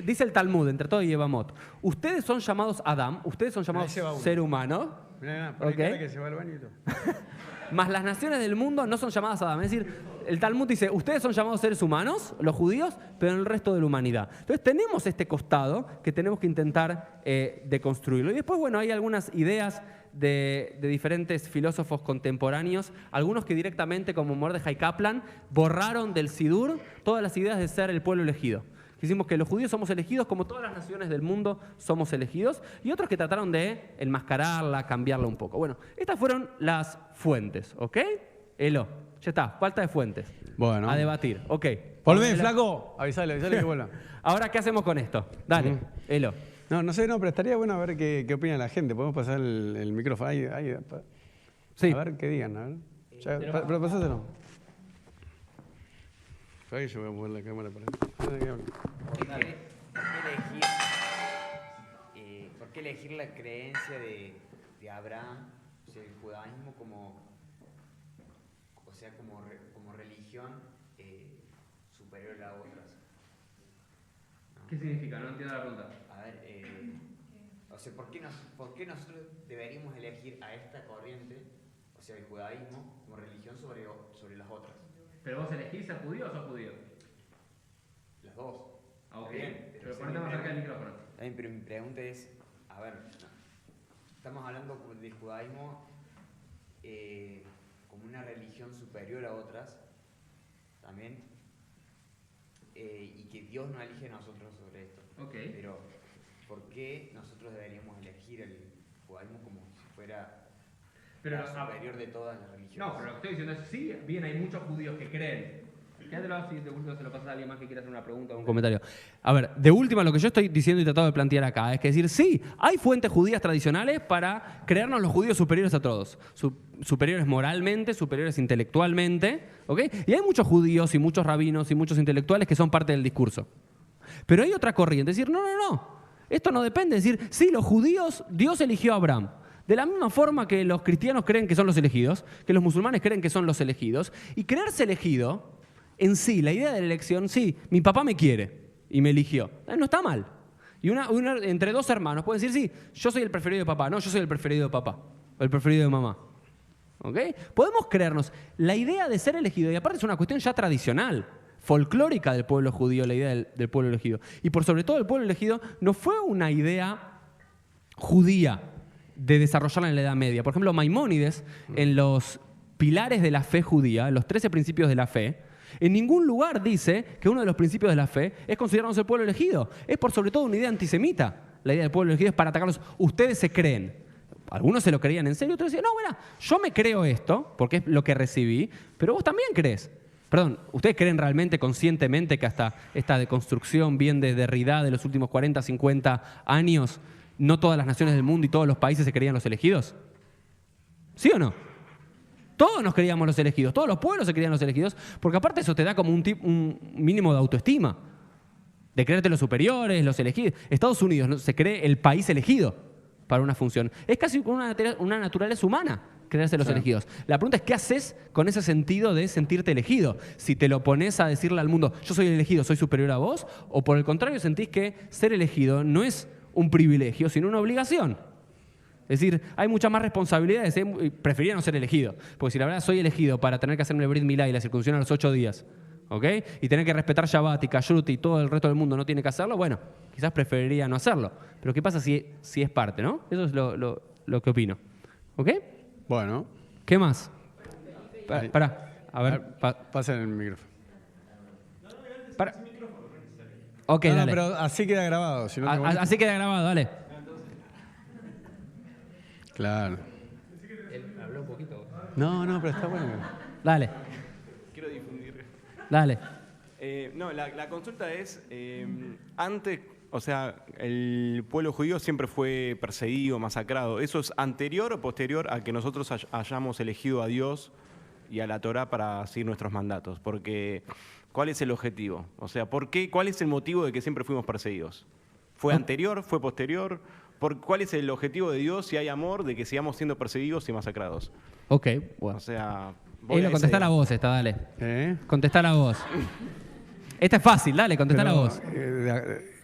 Speaker 1: Dice el Talmud, entre todo y Yevamot, ustedes son llamados Adam, ustedes son llamados
Speaker 2: Ahí se va uno.
Speaker 1: ser humano,
Speaker 2: Mirá, poné
Speaker 1: Ok.
Speaker 2: cara que se va al baño y todo.
Speaker 1: más las naciones del mundo no son llamadas Adam. Es decir, el Talmud dice, ustedes son llamados seres humanos, los judíos, pero en el resto de la humanidad. Entonces tenemos este costado que tenemos que intentar deconstruirlo. Y después, bueno, hay algunas ideas de diferentes filósofos contemporáneos, algunos que directamente, como Mordechai Kaplan, borraron del Sidur todas las ideas de ser el pueblo elegido. Decimos que los judíos somos elegidos como todas las naciones del mundo somos elegidos, y otros que trataron de enmascararla, cambiarla un poco. Bueno, estas fueron las fuentes, ¿ok? Elo, ya está, falta de fuentes.
Speaker 2: Bueno.
Speaker 1: A debatir, ok.
Speaker 2: Volvé,
Speaker 1: Vamos a-
Speaker 2: flaco. Avisale que vuelva.
Speaker 1: Ahora, ¿qué hacemos con esto? Dale, Elo.
Speaker 2: No sé, pero estaría bueno a ver qué opina la gente. Podemos pasar el micrófono.
Speaker 1: Sí.
Speaker 2: A ver qué digan, a ver. Pero pasáselo. Ahí yo voy a mover la cámara para ahí.
Speaker 5: ¿Por qué elegir la creencia de Abraham, o sea, el judaísmo como religión superior a otras?
Speaker 1: ¿Qué significa? No entiendo la pregunta.
Speaker 5: A ver, o sea, ¿por qué nosotros deberíamos elegir a esta corriente, o sea, el judaísmo, como religión sobre las otras?
Speaker 1: ¿Pero vos elegís ser judío o sos judío?
Speaker 5: Las dos.
Speaker 1: Ah, ok.
Speaker 5: Bien,
Speaker 1: Pero ponete más cerca del micrófono.
Speaker 5: Pero mi pregunta es, a ver, estamos hablando del judaísmo como una religión superior a otras, también, y que Dios nos elige a nosotros sobre esto.
Speaker 1: Ok.
Speaker 5: Pero, ¿por qué nosotros deberíamos elegir el judaísmo como si fuera
Speaker 1: Pero,
Speaker 5: la superior de todas las religiones?
Speaker 1: No, pero lo que estoy diciendo es, sí, bien, hay muchos judíos que creen, ¿ok? Quédatelo así, de última se lo pasas a alguien más que quiera hacer una pregunta o un comentario. A ver, de última lo que yo estoy diciendo y tratando de plantear acá es que decir, sí, hay fuentes judías tradicionales para creernos los judíos superiores a todos. Superiores moralmente, superiores intelectualmente, ¿ok? Y hay muchos judíos y muchos rabinos y muchos intelectuales que son parte del discurso. Pero hay otra corriente, es decir, no. Esto no depende, es decir, sí, los judíos, Dios eligió a Abraham. De la misma forma que los cristianos creen que son los elegidos, que los musulmanes creen que son los elegidos, y creerse elegido, en sí, la idea de la elección, sí, mi papá me quiere y me eligió. No está mal. Y entre dos hermanos pueden decir, sí, yo soy el preferido de papá, no, yo soy el preferido de papá, o el preferido de mamá. ¿Ok? Podemos creernos. La idea de ser elegido, y aparte es una cuestión ya tradicional, folclórica del pueblo judío, la idea del pueblo elegido. Y por sobre todo el pueblo elegido no fue una idea judía de desarrollarla en la Edad Media. Por ejemplo, Maimónides, en los pilares de la fe judía, en los 13 principios de la fe, en ningún lugar dice que uno de los principios de la fe es considerarnos el pueblo elegido. Es por sobre todo una idea antisemita. La idea del pueblo elegido es para atacarlos. Ustedes se creen. Algunos se lo creían en serio, otros decían, no, mira, yo me creo esto, porque es lo que recibí, pero vos también crees. Perdón, ¿ustedes creen realmente, conscientemente, que hasta esta deconstrucción bien de Derrida de los últimos 40, 50 años, no todas las naciones del mundo y todos los países se creían los elegidos? ¿Sí o no? Todos nos creíamos los elegidos, todos los pueblos se creían los elegidos, porque aparte eso te da como un mínimo de autoestima, de creerte los superiores, los elegidos. Estados Unidos, ¿no?, se cree el país elegido para una función. Es casi una naturaleza humana creerse los elegidos. La pregunta es, ¿qué haces con ese sentido de sentirte elegido? Si te lo pones a decirle al mundo, yo soy elegido, soy superior a vos, o por el contrario sentís que ser elegido no es un privilegio, sino una obligación. Es decir, hay muchas más responsabilidades. Preferiría no ser elegido. Porque si la verdad soy elegido para tener que hacerme el Brit Milá y la circuncisión a los 8 días, ¿ok? Y tener que respetar Shabbat y Kashrut y todo el resto del mundo no tiene que hacerlo, bueno, quizás preferiría no hacerlo. Pero ¿qué pasa si es parte, no? Eso es lo que opino. ¿Ok?
Speaker 2: Bueno.
Speaker 1: ¿Qué más? Pará. A ver.
Speaker 2: Pasen el micrófono.
Speaker 1: Para. Ok,
Speaker 2: No,
Speaker 1: dale.
Speaker 2: pero así queda grabado. Si no te molesta.
Speaker 1: Así queda grabado, dale.
Speaker 2: Claro.
Speaker 1: Él habló un poquito.
Speaker 2: No, pero está bueno.
Speaker 1: Dale.
Speaker 7: Quiero difundir.
Speaker 1: Dale.
Speaker 7: No, la consulta es, antes, o sea, el pueblo judío siempre fue perseguido, masacrado. ¿Eso es anterior o posterior a que nosotros hayamos elegido a Dios y a la Torá para seguir nuestros mandatos? Porque, ¿cuál es el objetivo? O sea, ¿por qué? ¿Cuál es el motivo de que siempre fuimos perseguidos? ¿Fue anterior? ¿Fue posterior? ¿Cuál es el objetivo de Dios si hay amor de que sigamos siendo perseguidos y masacrados?
Speaker 1: Ok, bueno.
Speaker 7: O sea...
Speaker 1: Contestá la voz esta, dale.
Speaker 2: ¿Eh?
Speaker 1: Contestá la voz. Esta es fácil, dale, contestá la voz.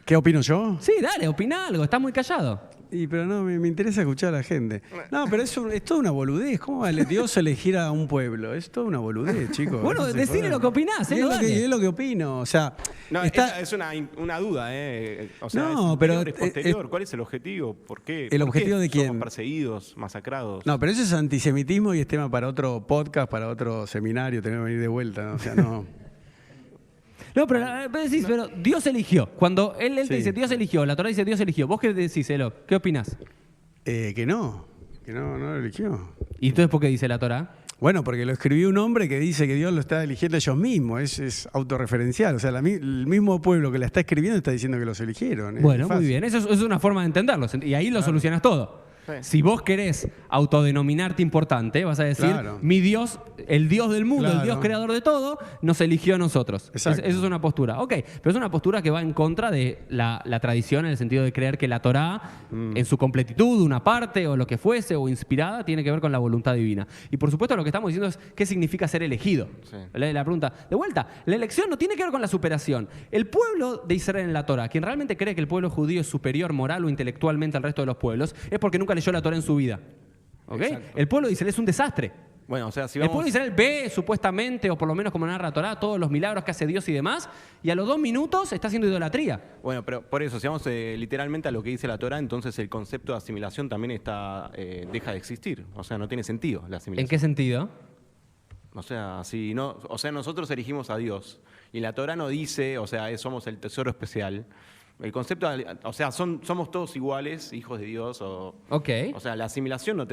Speaker 2: ¿Qué opino yo?
Speaker 1: Sí, dale, opina algo, estás muy callado.
Speaker 2: Pero no, me interesa escuchar a la gente. No, pero es toda una boludez. ¿Cómo vale Dios elegir a un pueblo? Es toda una boludez, chicos.
Speaker 1: Bueno, decile lo que opinás,
Speaker 2: es lo que opino. O sea,
Speaker 7: no, es una duda, O sea,
Speaker 2: no,
Speaker 7: ¿es
Speaker 2: pero
Speaker 7: anterior, es posterior? ¿Cuál es el objetivo? ¿Por qué?
Speaker 2: ¿El
Speaker 7: ¿Por
Speaker 2: objetivo
Speaker 7: qué
Speaker 2: de quién?
Speaker 7: somos perseguidos, masacrados?
Speaker 2: No, pero eso es antisemitismo y es tema para otro podcast, para otro seminario. Tenemos que venir de vuelta, ¿no? O sea, no.
Speaker 1: No, pero decís, pero Dios eligió. Cuando él te
Speaker 2: Sí.
Speaker 1: dice Dios eligió, la Torá dice Dios eligió. ¿Vos qué decís, Elo? ¿Qué opinás?
Speaker 2: Que no lo eligió.
Speaker 1: ¿Y entonces por qué dice la Torá?
Speaker 2: Bueno, porque lo escribió un hombre que dice que Dios lo está eligiendo ellos mismos, es autorreferencial. O sea, el mismo pueblo que la está escribiendo está diciendo que los eligieron.
Speaker 1: Bueno,
Speaker 2: Es
Speaker 1: muy
Speaker 2: fácil.
Speaker 1: bien. Eso es una forma de entenderlo. Y ahí lo solucionas todo.
Speaker 7: Sí.
Speaker 1: Si vos querés autodenominarte importante, vas a decir,
Speaker 2: Claro.
Speaker 1: mi Dios, el Dios del mundo, el
Speaker 2: Claro.
Speaker 1: Dios creador de todo, nos eligió a nosotros.
Speaker 2: Exacto.
Speaker 1: Eso es una postura. Ok, pero es una postura que va en contra de la tradición en el sentido de creer que la Torá, en su completitud, una parte o lo que fuese, o inspirada, tiene que ver con la voluntad divina. Y por supuesto lo que estamos diciendo es qué significa ser elegido.
Speaker 7: Sí.
Speaker 1: La pregunta, de vuelta, la elección no tiene que ver con la superación. El pueblo de Israel en la Torá, quien realmente cree que el pueblo judío es superior moral o intelectualmente al resto de los pueblos, es porque nunca leyó la Torá en su vida. ¿Ok? El pueblo de Israel es un desastre.
Speaker 7: Bueno, o sea, si
Speaker 1: El
Speaker 7: vamos...
Speaker 1: pueblo de Israel ve supuestamente, o por lo menos como narra la Torá, todos los milagros que hace Dios y demás, y a los 2 minutos está haciendo idolatría.
Speaker 7: Bueno, pero por eso, si vamos literalmente a lo que dice la Torá, entonces el concepto de asimilación también deja de existir. O sea, no tiene sentido la asimilación.
Speaker 1: ¿En qué sentido?
Speaker 7: O sea, nosotros elegimos a Dios y la Torá no dice, o sea, somos el tesoro especial. El concepto, o sea, somos todos iguales, hijos de Dios.
Speaker 1: Ok.
Speaker 7: O sea, la asimilación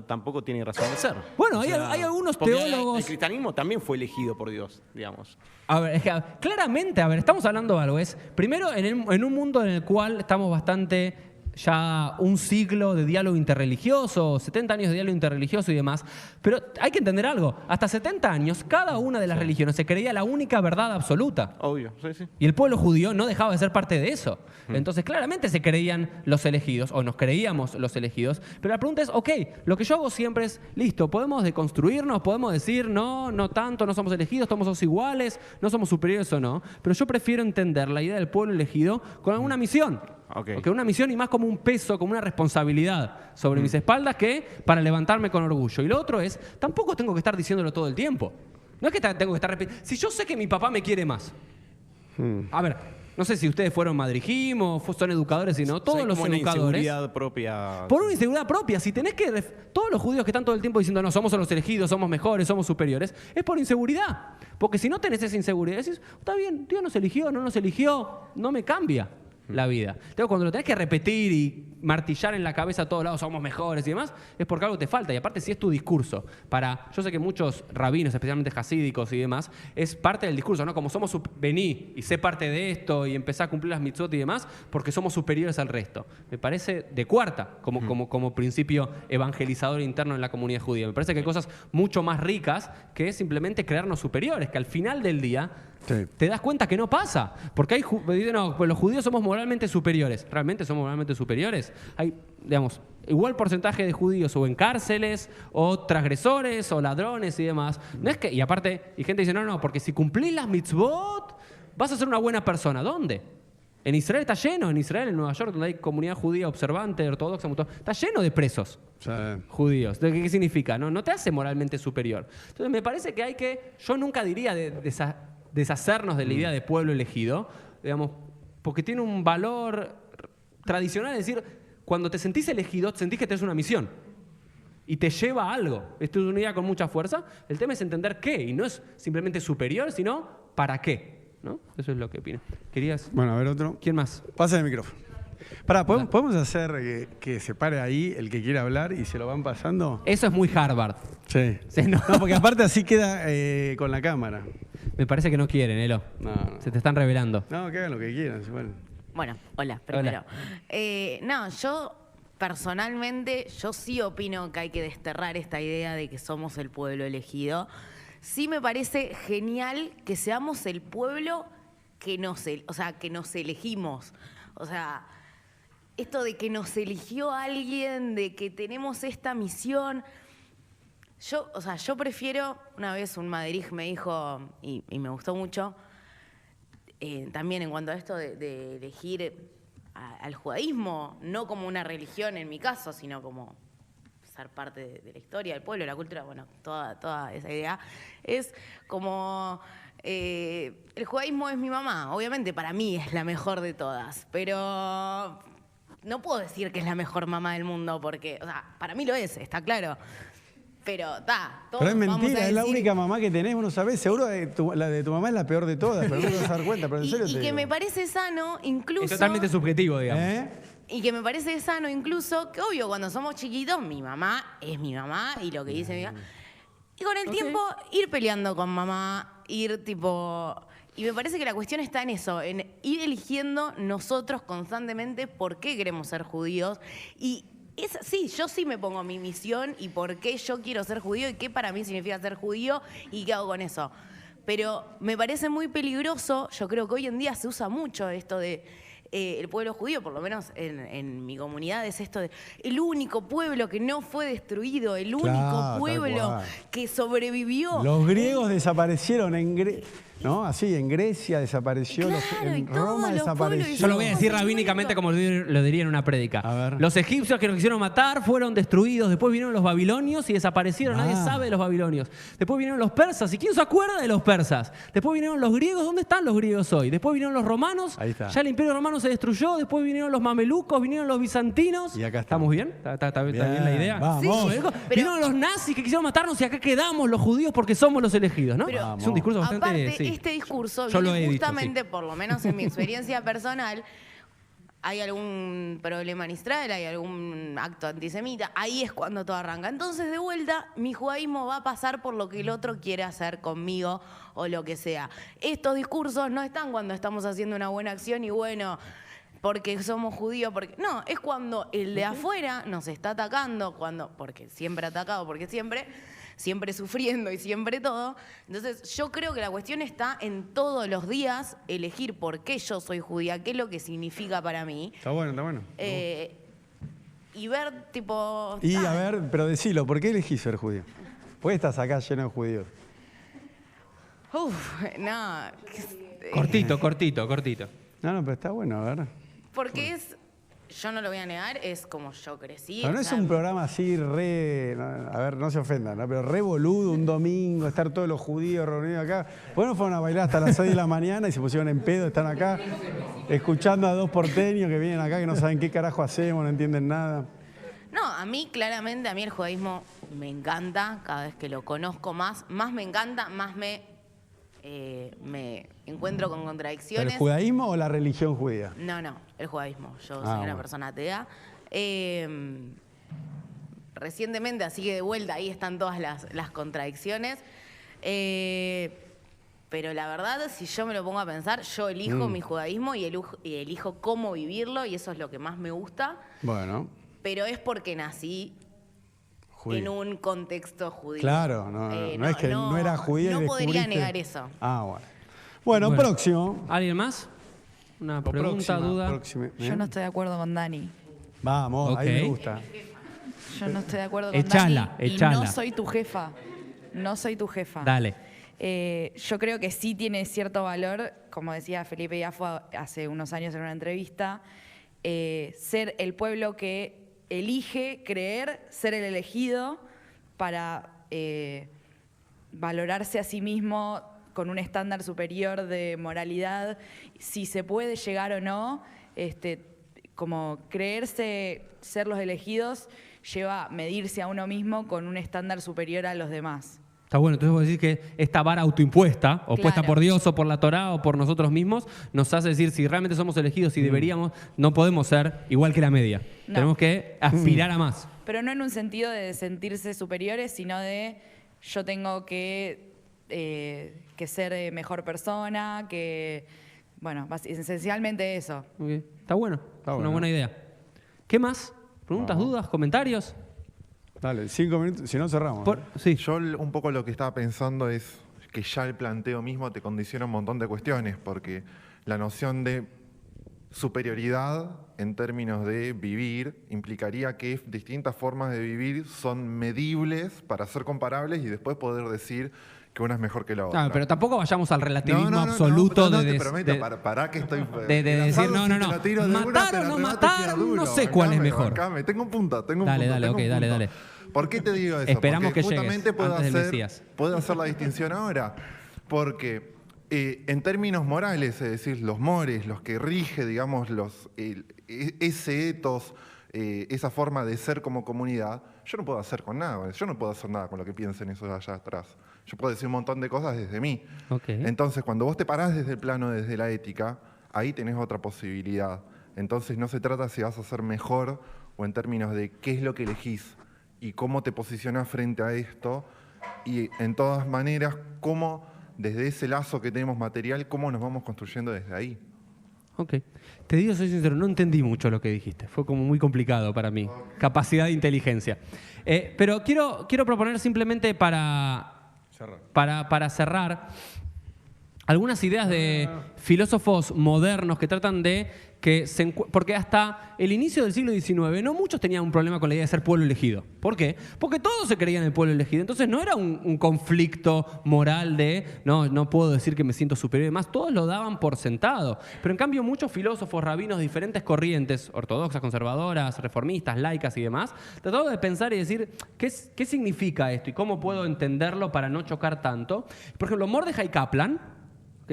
Speaker 7: tampoco tiene razón de ser.
Speaker 1: Bueno,
Speaker 7: O sea,
Speaker 1: hay algunos
Speaker 7: porque
Speaker 1: teólogos...
Speaker 7: El cristianismo también fue elegido por Dios, digamos.
Speaker 1: A ver, es que claramente, estamos hablando de algo. Primero, en un mundo en el cual estamos bastante ya un siglo de diálogo interreligioso, 70 años de diálogo interreligioso y demás, pero hay que entender algo. Hasta 70 años, cada una de las religiones se creía la única verdad absoluta.
Speaker 7: Obvio, sí.
Speaker 1: Y el pueblo judío no dejaba de ser parte de eso. Entonces, claramente se creían los elegidos, o nos creíamos los elegidos. Pero la pregunta es, ok, lo que yo hago siempre es, listo, podemos deconstruirnos, podemos decir, no tanto, no somos elegidos, somos iguales, no somos superiores o no. Pero yo prefiero entender la idea del pueblo elegido con alguna misión.
Speaker 7: Ok.
Speaker 1: Porque una misión y más como un peso, como una responsabilidad sobre mis espaldas que para levantarme con orgullo. Y lo otro es, tampoco tengo que estar diciéndolo todo el tiempo. No es que tengo que estar repitiendo. Si yo sé que mi papá me quiere más. A ver, no sé si ustedes fueron Madrid-Gym o son educadores, sino todos los
Speaker 7: como
Speaker 1: educadores.
Speaker 7: Una inseguridad propia.
Speaker 1: Por una inseguridad propia. Si tenés que... Todos los judíos que están todo el tiempo diciendo, no, somos los elegidos, somos mejores, somos superiores, es por inseguridad. Porque si no tenés esa inseguridad, decís, está bien, Dios nos eligió, no nos eligió, no me cambia la vida. Entonces, cuando lo tenés que repetir y martillar en la cabeza a todos lados, somos mejores y demás, es porque algo te falta. Y aparte, si es tu discurso, yo sé que muchos rabinos, especialmente jasídicos y demás, es parte del discurso, ¿no? Como vení y sé parte de esto y empezá a cumplir las mitzvot y demás, porque somos superiores al resto. Me parece de cuarta, como principio evangelizador interno en la comunidad judía. Me parece que hay cosas mucho más ricas que simplemente creernos superiores, que al final del día te das cuenta que no pasa. Porque dicen, no, pues los judíos somos moralmente superiores. ¿Realmente somos moralmente superiores? Hay, digamos, igual porcentaje de judíos o en cárceles, o transgresores, o ladrones y demás. No es que, y aparte, y gente dice, no, porque si cumplís las mitzvot, vas a ser una buena persona. ¿Dónde? En Israel está lleno, en Nueva York, donde hay comunidad judía observante, ortodoxa, está lleno de presos judíos. ¿Qué significa? No te hace moralmente superior. Entonces me parece que yo nunca diría deshacernos de la idea de pueblo elegido, digamos, porque tiene un valor tradicional, es decir, cuando te sentís elegido, sentís que tenés una misión y te lleva a algo. Esto es una idea con mucha fuerza. El tema es entender qué, y no es simplemente superior, sino para qué, ¿no? Eso es lo que opino. ¿Querías?
Speaker 2: Bueno, a ver otro.
Speaker 1: ¿Quién más?
Speaker 2: Pasa el micrófono. ¿Podemos hacer que se pare ahí el que quiera hablar y se lo van pasando?
Speaker 1: Eso es muy Harvard.
Speaker 2: Sí.
Speaker 1: No.
Speaker 2: No, porque aparte así queda con la cámara.
Speaker 1: Me parece que no quieren, Elo.
Speaker 2: No.
Speaker 1: Se te están revelando.
Speaker 2: No, que hagan lo que quieran.
Speaker 8: Bueno, hola, primero. Yo personalmente, yo sí opino que hay que desterrar esta idea de que somos el pueblo elegido. Sí me parece genial que seamos el pueblo que nos elegimos. O sea, esto de que nos eligió alguien, de que tenemos esta misión. Yo prefiero, una vez un madrij me dijo, y me gustó mucho, también en cuanto a esto de elegir al judaísmo, no como una religión en mi caso, sino como ser parte de la historia del pueblo, la cultura, bueno, toda esa idea, es como... el judaísmo es mi mamá, obviamente para mí es la mejor de todas, pero no puedo decir que es la mejor mamá del mundo porque, para mí lo es, está claro. Pero
Speaker 2: Pero es mentira,
Speaker 8: vamos a decir,
Speaker 2: es la única mamá que tenés, vos no sabés, seguro la de tu mamá es la peor de todas, pero no te vas a dar cuenta, pero en serio te
Speaker 8: y que
Speaker 2: digo.
Speaker 8: me parece sano incluso...
Speaker 1: Es totalmente subjetivo, digamos.
Speaker 8: Y que me parece sano incluso, que obvio, cuando somos chiquitos, mi mamá es mi mamá y lo que dice mi mamá. Y con el tiempo ir peleando con mamá, ir tipo... Y me parece que la cuestión está en eso, en ir eligiendo nosotros constantemente por qué queremos ser judíos. Y sí, yo sí me pongo mi misión y por qué yo quiero ser judío y qué para mí significa ser judío y qué hago con eso. Pero me parece muy peligroso, yo creo que hoy en día se usa mucho esto de... el pueblo judío, por lo menos en mi comunidad, es esto de el único pueblo que no fue destruido, el único pueblo que sobrevivió.
Speaker 2: Los griegos desaparecieron ¿no? Así, en Grecia desapareció, en Roma desapareció.
Speaker 1: Yo lo voy a decir rabínicamente como lo diría en una prédica.
Speaker 2: A ver.
Speaker 1: Los egipcios que nos quisieron matar fueron destruidos, después vinieron los babilonios y desaparecieron, nadie sabe de los babilonios. Después vinieron los persas, ¿y quién se acuerda de los persas? Después vinieron los griegos, ¿dónde están los griegos hoy? Después vinieron los romanos, ya el imperio romano se destruyó, después vinieron los mamelucos, vinieron los bizantinos.
Speaker 2: Y acá
Speaker 1: ¿Estamos bien? ¿Está bien la idea?
Speaker 2: Vamos.
Speaker 8: Sí,
Speaker 1: vinieron los nazis que quisieron matarnos y acá quedamos los judíos porque somos los elegidos, ¿no?
Speaker 8: Pero,
Speaker 1: es un discurso bastante...
Speaker 8: aparte, este discurso
Speaker 1: Yo lo he
Speaker 8: viene
Speaker 1: dicho,
Speaker 8: justamente, por lo menos en mi experiencia personal, hay algún problema en Israel, hay algún acto antisemita, ahí es cuando todo arranca. Entonces, de vuelta, mi judaísmo va a pasar por lo que el otro quiere hacer conmigo o lo que sea. Estos discursos no están cuando estamos haciendo una buena acción y bueno, porque somos judíos, porque no, es cuando el de afuera nos está atacando, porque siempre atacado, porque siempre sufriendo y siempre todo. Entonces, yo creo que la cuestión está en todos los días elegir por qué yo soy judía, qué es lo que significa para mí.
Speaker 2: Está bueno, está bueno.
Speaker 8: Y ver, tipo...
Speaker 2: Y a ver, pero decilo, ¿por qué elegís ser judío? ¿Por qué estás acá lleno de judíos?
Speaker 8: No.
Speaker 1: Cortito.
Speaker 2: No, pero está bueno, a ver.
Speaker 8: Porque yo no lo voy a negar, es como yo crecí.
Speaker 2: No es un programa así re, a ver, no se ofendan, ¿no? Pero re boludo, un domingo, estar todos los judíos reunidos acá. ¿Por qué no fueron a bailar hasta las 6 de la mañana y se pusieron en pedo, están acá, escuchando a dos porteños que vienen acá que no saben qué carajo hacemos, no entienden nada?
Speaker 8: No, a mí claramente, el judaísmo me encanta, cada vez que lo conozco más me encanta, más me encuentro con contradicciones.
Speaker 2: ¿El judaísmo o la religión judía?
Speaker 8: No, el judaísmo. Yo soy una persona atea. Recientemente, así que de vuelta, ahí están todas las contradicciones. Pero la verdad, si yo me lo pongo a pensar, yo elijo mi judaísmo y elijo cómo vivirlo, y eso es lo que más me gusta.
Speaker 2: Bueno.
Speaker 8: Pero es porque nací en un contexto judío.
Speaker 2: Claro, no es que no era judío.
Speaker 8: No
Speaker 2: y
Speaker 8: podría negar eso.
Speaker 2: Bueno, próximo.
Speaker 1: ¿Alguien más? Una pregunta, duda.
Speaker 9: Yo no estoy de acuerdo con Dani.
Speaker 2: Vamos, ahí me gusta.
Speaker 9: Yo no estoy de acuerdo con Dani. Y
Speaker 1: Echala.
Speaker 9: no soy tu jefa. No soy tu jefa.
Speaker 1: Dale.
Speaker 9: Yo creo que sí tiene cierto valor, como decía Felipe Iafo hace unos años en una entrevista, ser el pueblo que elige creer, ser el elegido para valorarse a sí mismo con un estándar superior de moralidad, si se puede llegar o no, como creerse ser los elegidos lleva a medirse a uno mismo con un estándar superior a los demás.
Speaker 1: Está bueno, entonces vos decís que esta vara autoimpuesta, o puesta por Dios o por la Torá o por nosotros mismos, nos hace decir si realmente somos elegidos, si deberíamos, no podemos ser igual que la media. No. Tenemos que aspirar a más.
Speaker 9: Pero no en un sentido de sentirse superiores, sino de yo tengo que ser mejor persona, que, bueno, esencialmente eso.
Speaker 1: Okay. Está bueno, una buena idea. ¿Qué más? ¿Preguntas, dudas, comentarios?
Speaker 2: Dale, 5 minutos, si no cerramos.
Speaker 1: Sí.
Speaker 3: Yo un poco lo que estaba pensando es que ya el planteo mismo te condiciona un montón de cuestiones, porque la noción de superioridad en términos de vivir implicaría que distintas formas de vivir son medibles para ser comparables y después poder decir que una es mejor que la otra.
Speaker 1: Claro, pero tampoco vayamos al relativismo absoluto
Speaker 3: te prometo, para que estoy...
Speaker 1: De decir, no. Mataron o no mataron, no sé cuál es mejor.
Speaker 3: Tengo un punto.
Speaker 1: Dale.
Speaker 3: ¿Por qué te digo eso?
Speaker 1: Esperamos
Speaker 3: porque
Speaker 1: que
Speaker 3: justamente
Speaker 1: llegues antes del Mesías.
Speaker 3: Puedo hacer la distinción ahora. Porque en términos morales, es decir, los mores, los que rige, digamos, ese etos, esa forma de ser como comunidad, yo no puedo hacer con nada. Yo no puedo hacer nada con lo que piensen esos de allá atrás. Yo puedo decir un montón de cosas desde mí.
Speaker 1: Okay.
Speaker 3: Entonces, cuando vos te parás desde el plano, desde la ética, ahí tenés otra posibilidad. Entonces, no se trata si vas a ser mejor o en términos de qué es lo que elegís y cómo te posicionás frente a esto. Y en todas maneras, cómo desde ese lazo que tenemos material, cómo nos vamos construyendo desde ahí.
Speaker 1: Ok. Te digo, soy sincero, no entendí mucho lo que dijiste. Fue como muy complicado para mí. Capacidad de inteligencia. Pero quiero proponer simplemente para cerrar algunas ideas de filósofos modernos que tratan de porque hasta el inicio del siglo XIX no muchos tenían un problema con la idea de ser pueblo elegido. ¿Por qué? Porque todos se creían el pueblo elegido. Entonces no era un conflicto moral de no puedo decir que me siento superior y demás. Todos lo daban por sentado. Pero en cambio muchos filósofos, rabinos de diferentes corrientes, ortodoxas, conservadoras, reformistas, laicas y demás, trataban de pensar y decir ¿qué significa esto? ¿Y cómo puedo entenderlo para no chocar tanto? Por ejemplo, Mordechai Kaplan,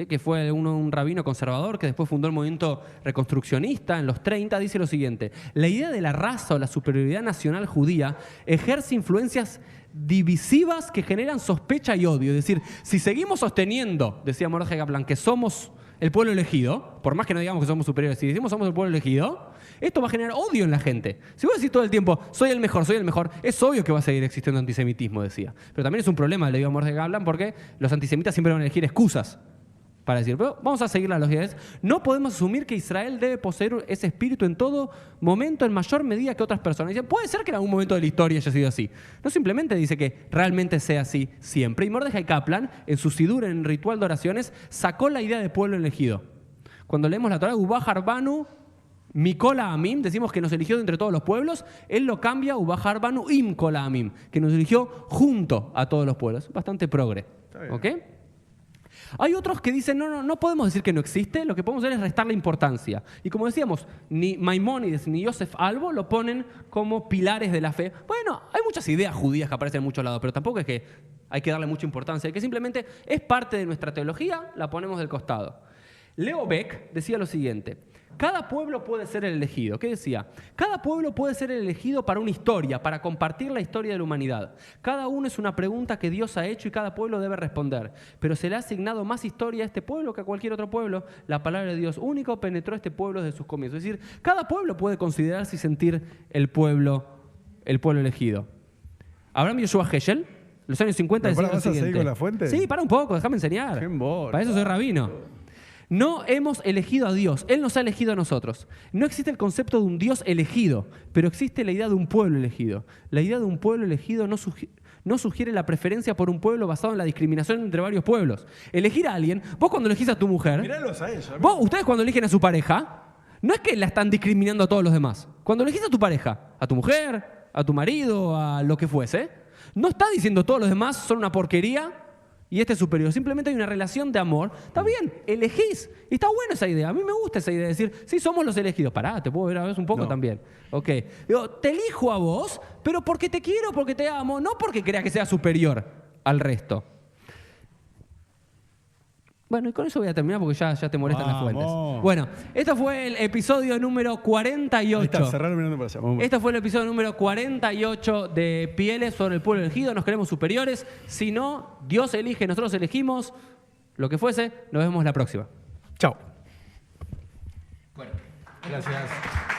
Speaker 1: que fue un rabino conservador que después fundó el movimiento reconstruccionista en los 30, dice lo siguiente: la idea de la raza o la superioridad nacional judía ejerce influencias divisivas que generan sospecha y odio. Es decir, si seguimos sosteniendo, decía Mordechai Kaplan, que somos el pueblo elegido, por más que no digamos que somos superiores, si decimos somos el pueblo elegido, esto va a generar odio en la gente. Si vos decís todo el tiempo, soy el mejor, es obvio que va a seguir existiendo antisemitismo, decía. Pero también es un problema el Levi Amor de Kaplan porque los antisemitas siempre van a elegir excusas para decir, pero vamos a seguir la lógica. No podemos asumir que Israel debe poseer ese espíritu en todo momento en mayor medida que otras personas. Dicen, puede ser que en algún momento de la historia haya sido así. No simplemente dice que realmente sea así siempre. Y Mordecai Kaplan, en su Sidur, en Ritual de Oraciones, sacó la idea de pueblo elegido. Cuando leemos la Torá, Ubah Harbanu, Mikola Amim, decimos que nos eligió de entre todos los pueblos, él lo cambia Ubah Harbanu Im Kola Amim, que nos eligió junto a todos los pueblos. Bastante progre. ¿Ok? Hay otros que dicen, no podemos decir que no existe, lo que podemos hacer es restarle importancia. Y como decíamos, ni Maimónides ni Yosef Albo lo ponen como pilares de la fe. Bueno, hay muchas ideas judías que aparecen en muchos lados, pero tampoco es que hay que darle mucha importancia, es que simplemente es parte de nuestra teología, la ponemos del costado. Leo Beck decía lo siguiente: cada pueblo puede ser el elegido. ¿Qué decía? Cada pueblo puede ser el elegido para una historia, para compartir la historia de la humanidad. Cada uno es una pregunta que Dios ha hecho y cada pueblo debe responder. Pero se le ha asignado más historia a este pueblo que a cualquier otro pueblo. La palabra de Dios único penetró a este pueblo desde sus comienzos. Es decir, cada pueblo puede considerarse y sentir el pueblo elegido. Abraham Yoshua Heschel, en los años 50, decía lo
Speaker 2: ¿Vas a seguir
Speaker 1: siguiente.
Speaker 2: con la fuente?
Speaker 1: Sí, para un poco, déjame enseñar.
Speaker 2: Qué embole.
Speaker 1: Para eso soy rabino. No hemos elegido a Dios, Él nos ha elegido a nosotros. No existe el concepto de un Dios elegido, pero existe la idea de un pueblo elegido. La idea de un pueblo elegido no sugiere la preferencia por un pueblo basado en la discriminación entre varios pueblos. Elegir a alguien, vos cuando elegís a tu mujer,
Speaker 2: Míralos a ellos.
Speaker 1: ustedes cuando eligen a su pareja, no es que la están discriminando a todos los demás. Cuando elegís a tu pareja, a tu mujer, a tu marido, a lo que fuese, no está diciendo todos los demás son una porquería y este es superior. Simplemente hay una relación de amor. Está bien, elegís. Y está buena esa idea. A mí me gusta esa idea de decir, sí, somos los elegidos. Pará, te puedo ver a veces un poco también. Ok. Digo, te elijo a vos, pero porque te quiero, porque te amo, no porque crea que sea superior al resto. Bueno, y con eso voy a terminar porque ya te molestan las fuentes. Bueno, este fue el episodio número 48.
Speaker 2: Ahí está, cerralo mirando para allá. Vamos.
Speaker 1: Este fue el episodio número 48 de Pieles sobre el pueblo elegido. Nos creemos superiores. Si no, Dios elige, nosotros elegimos. Lo que fuese, nos vemos la próxima.
Speaker 2: Chao.
Speaker 1: Bueno,
Speaker 2: gracias.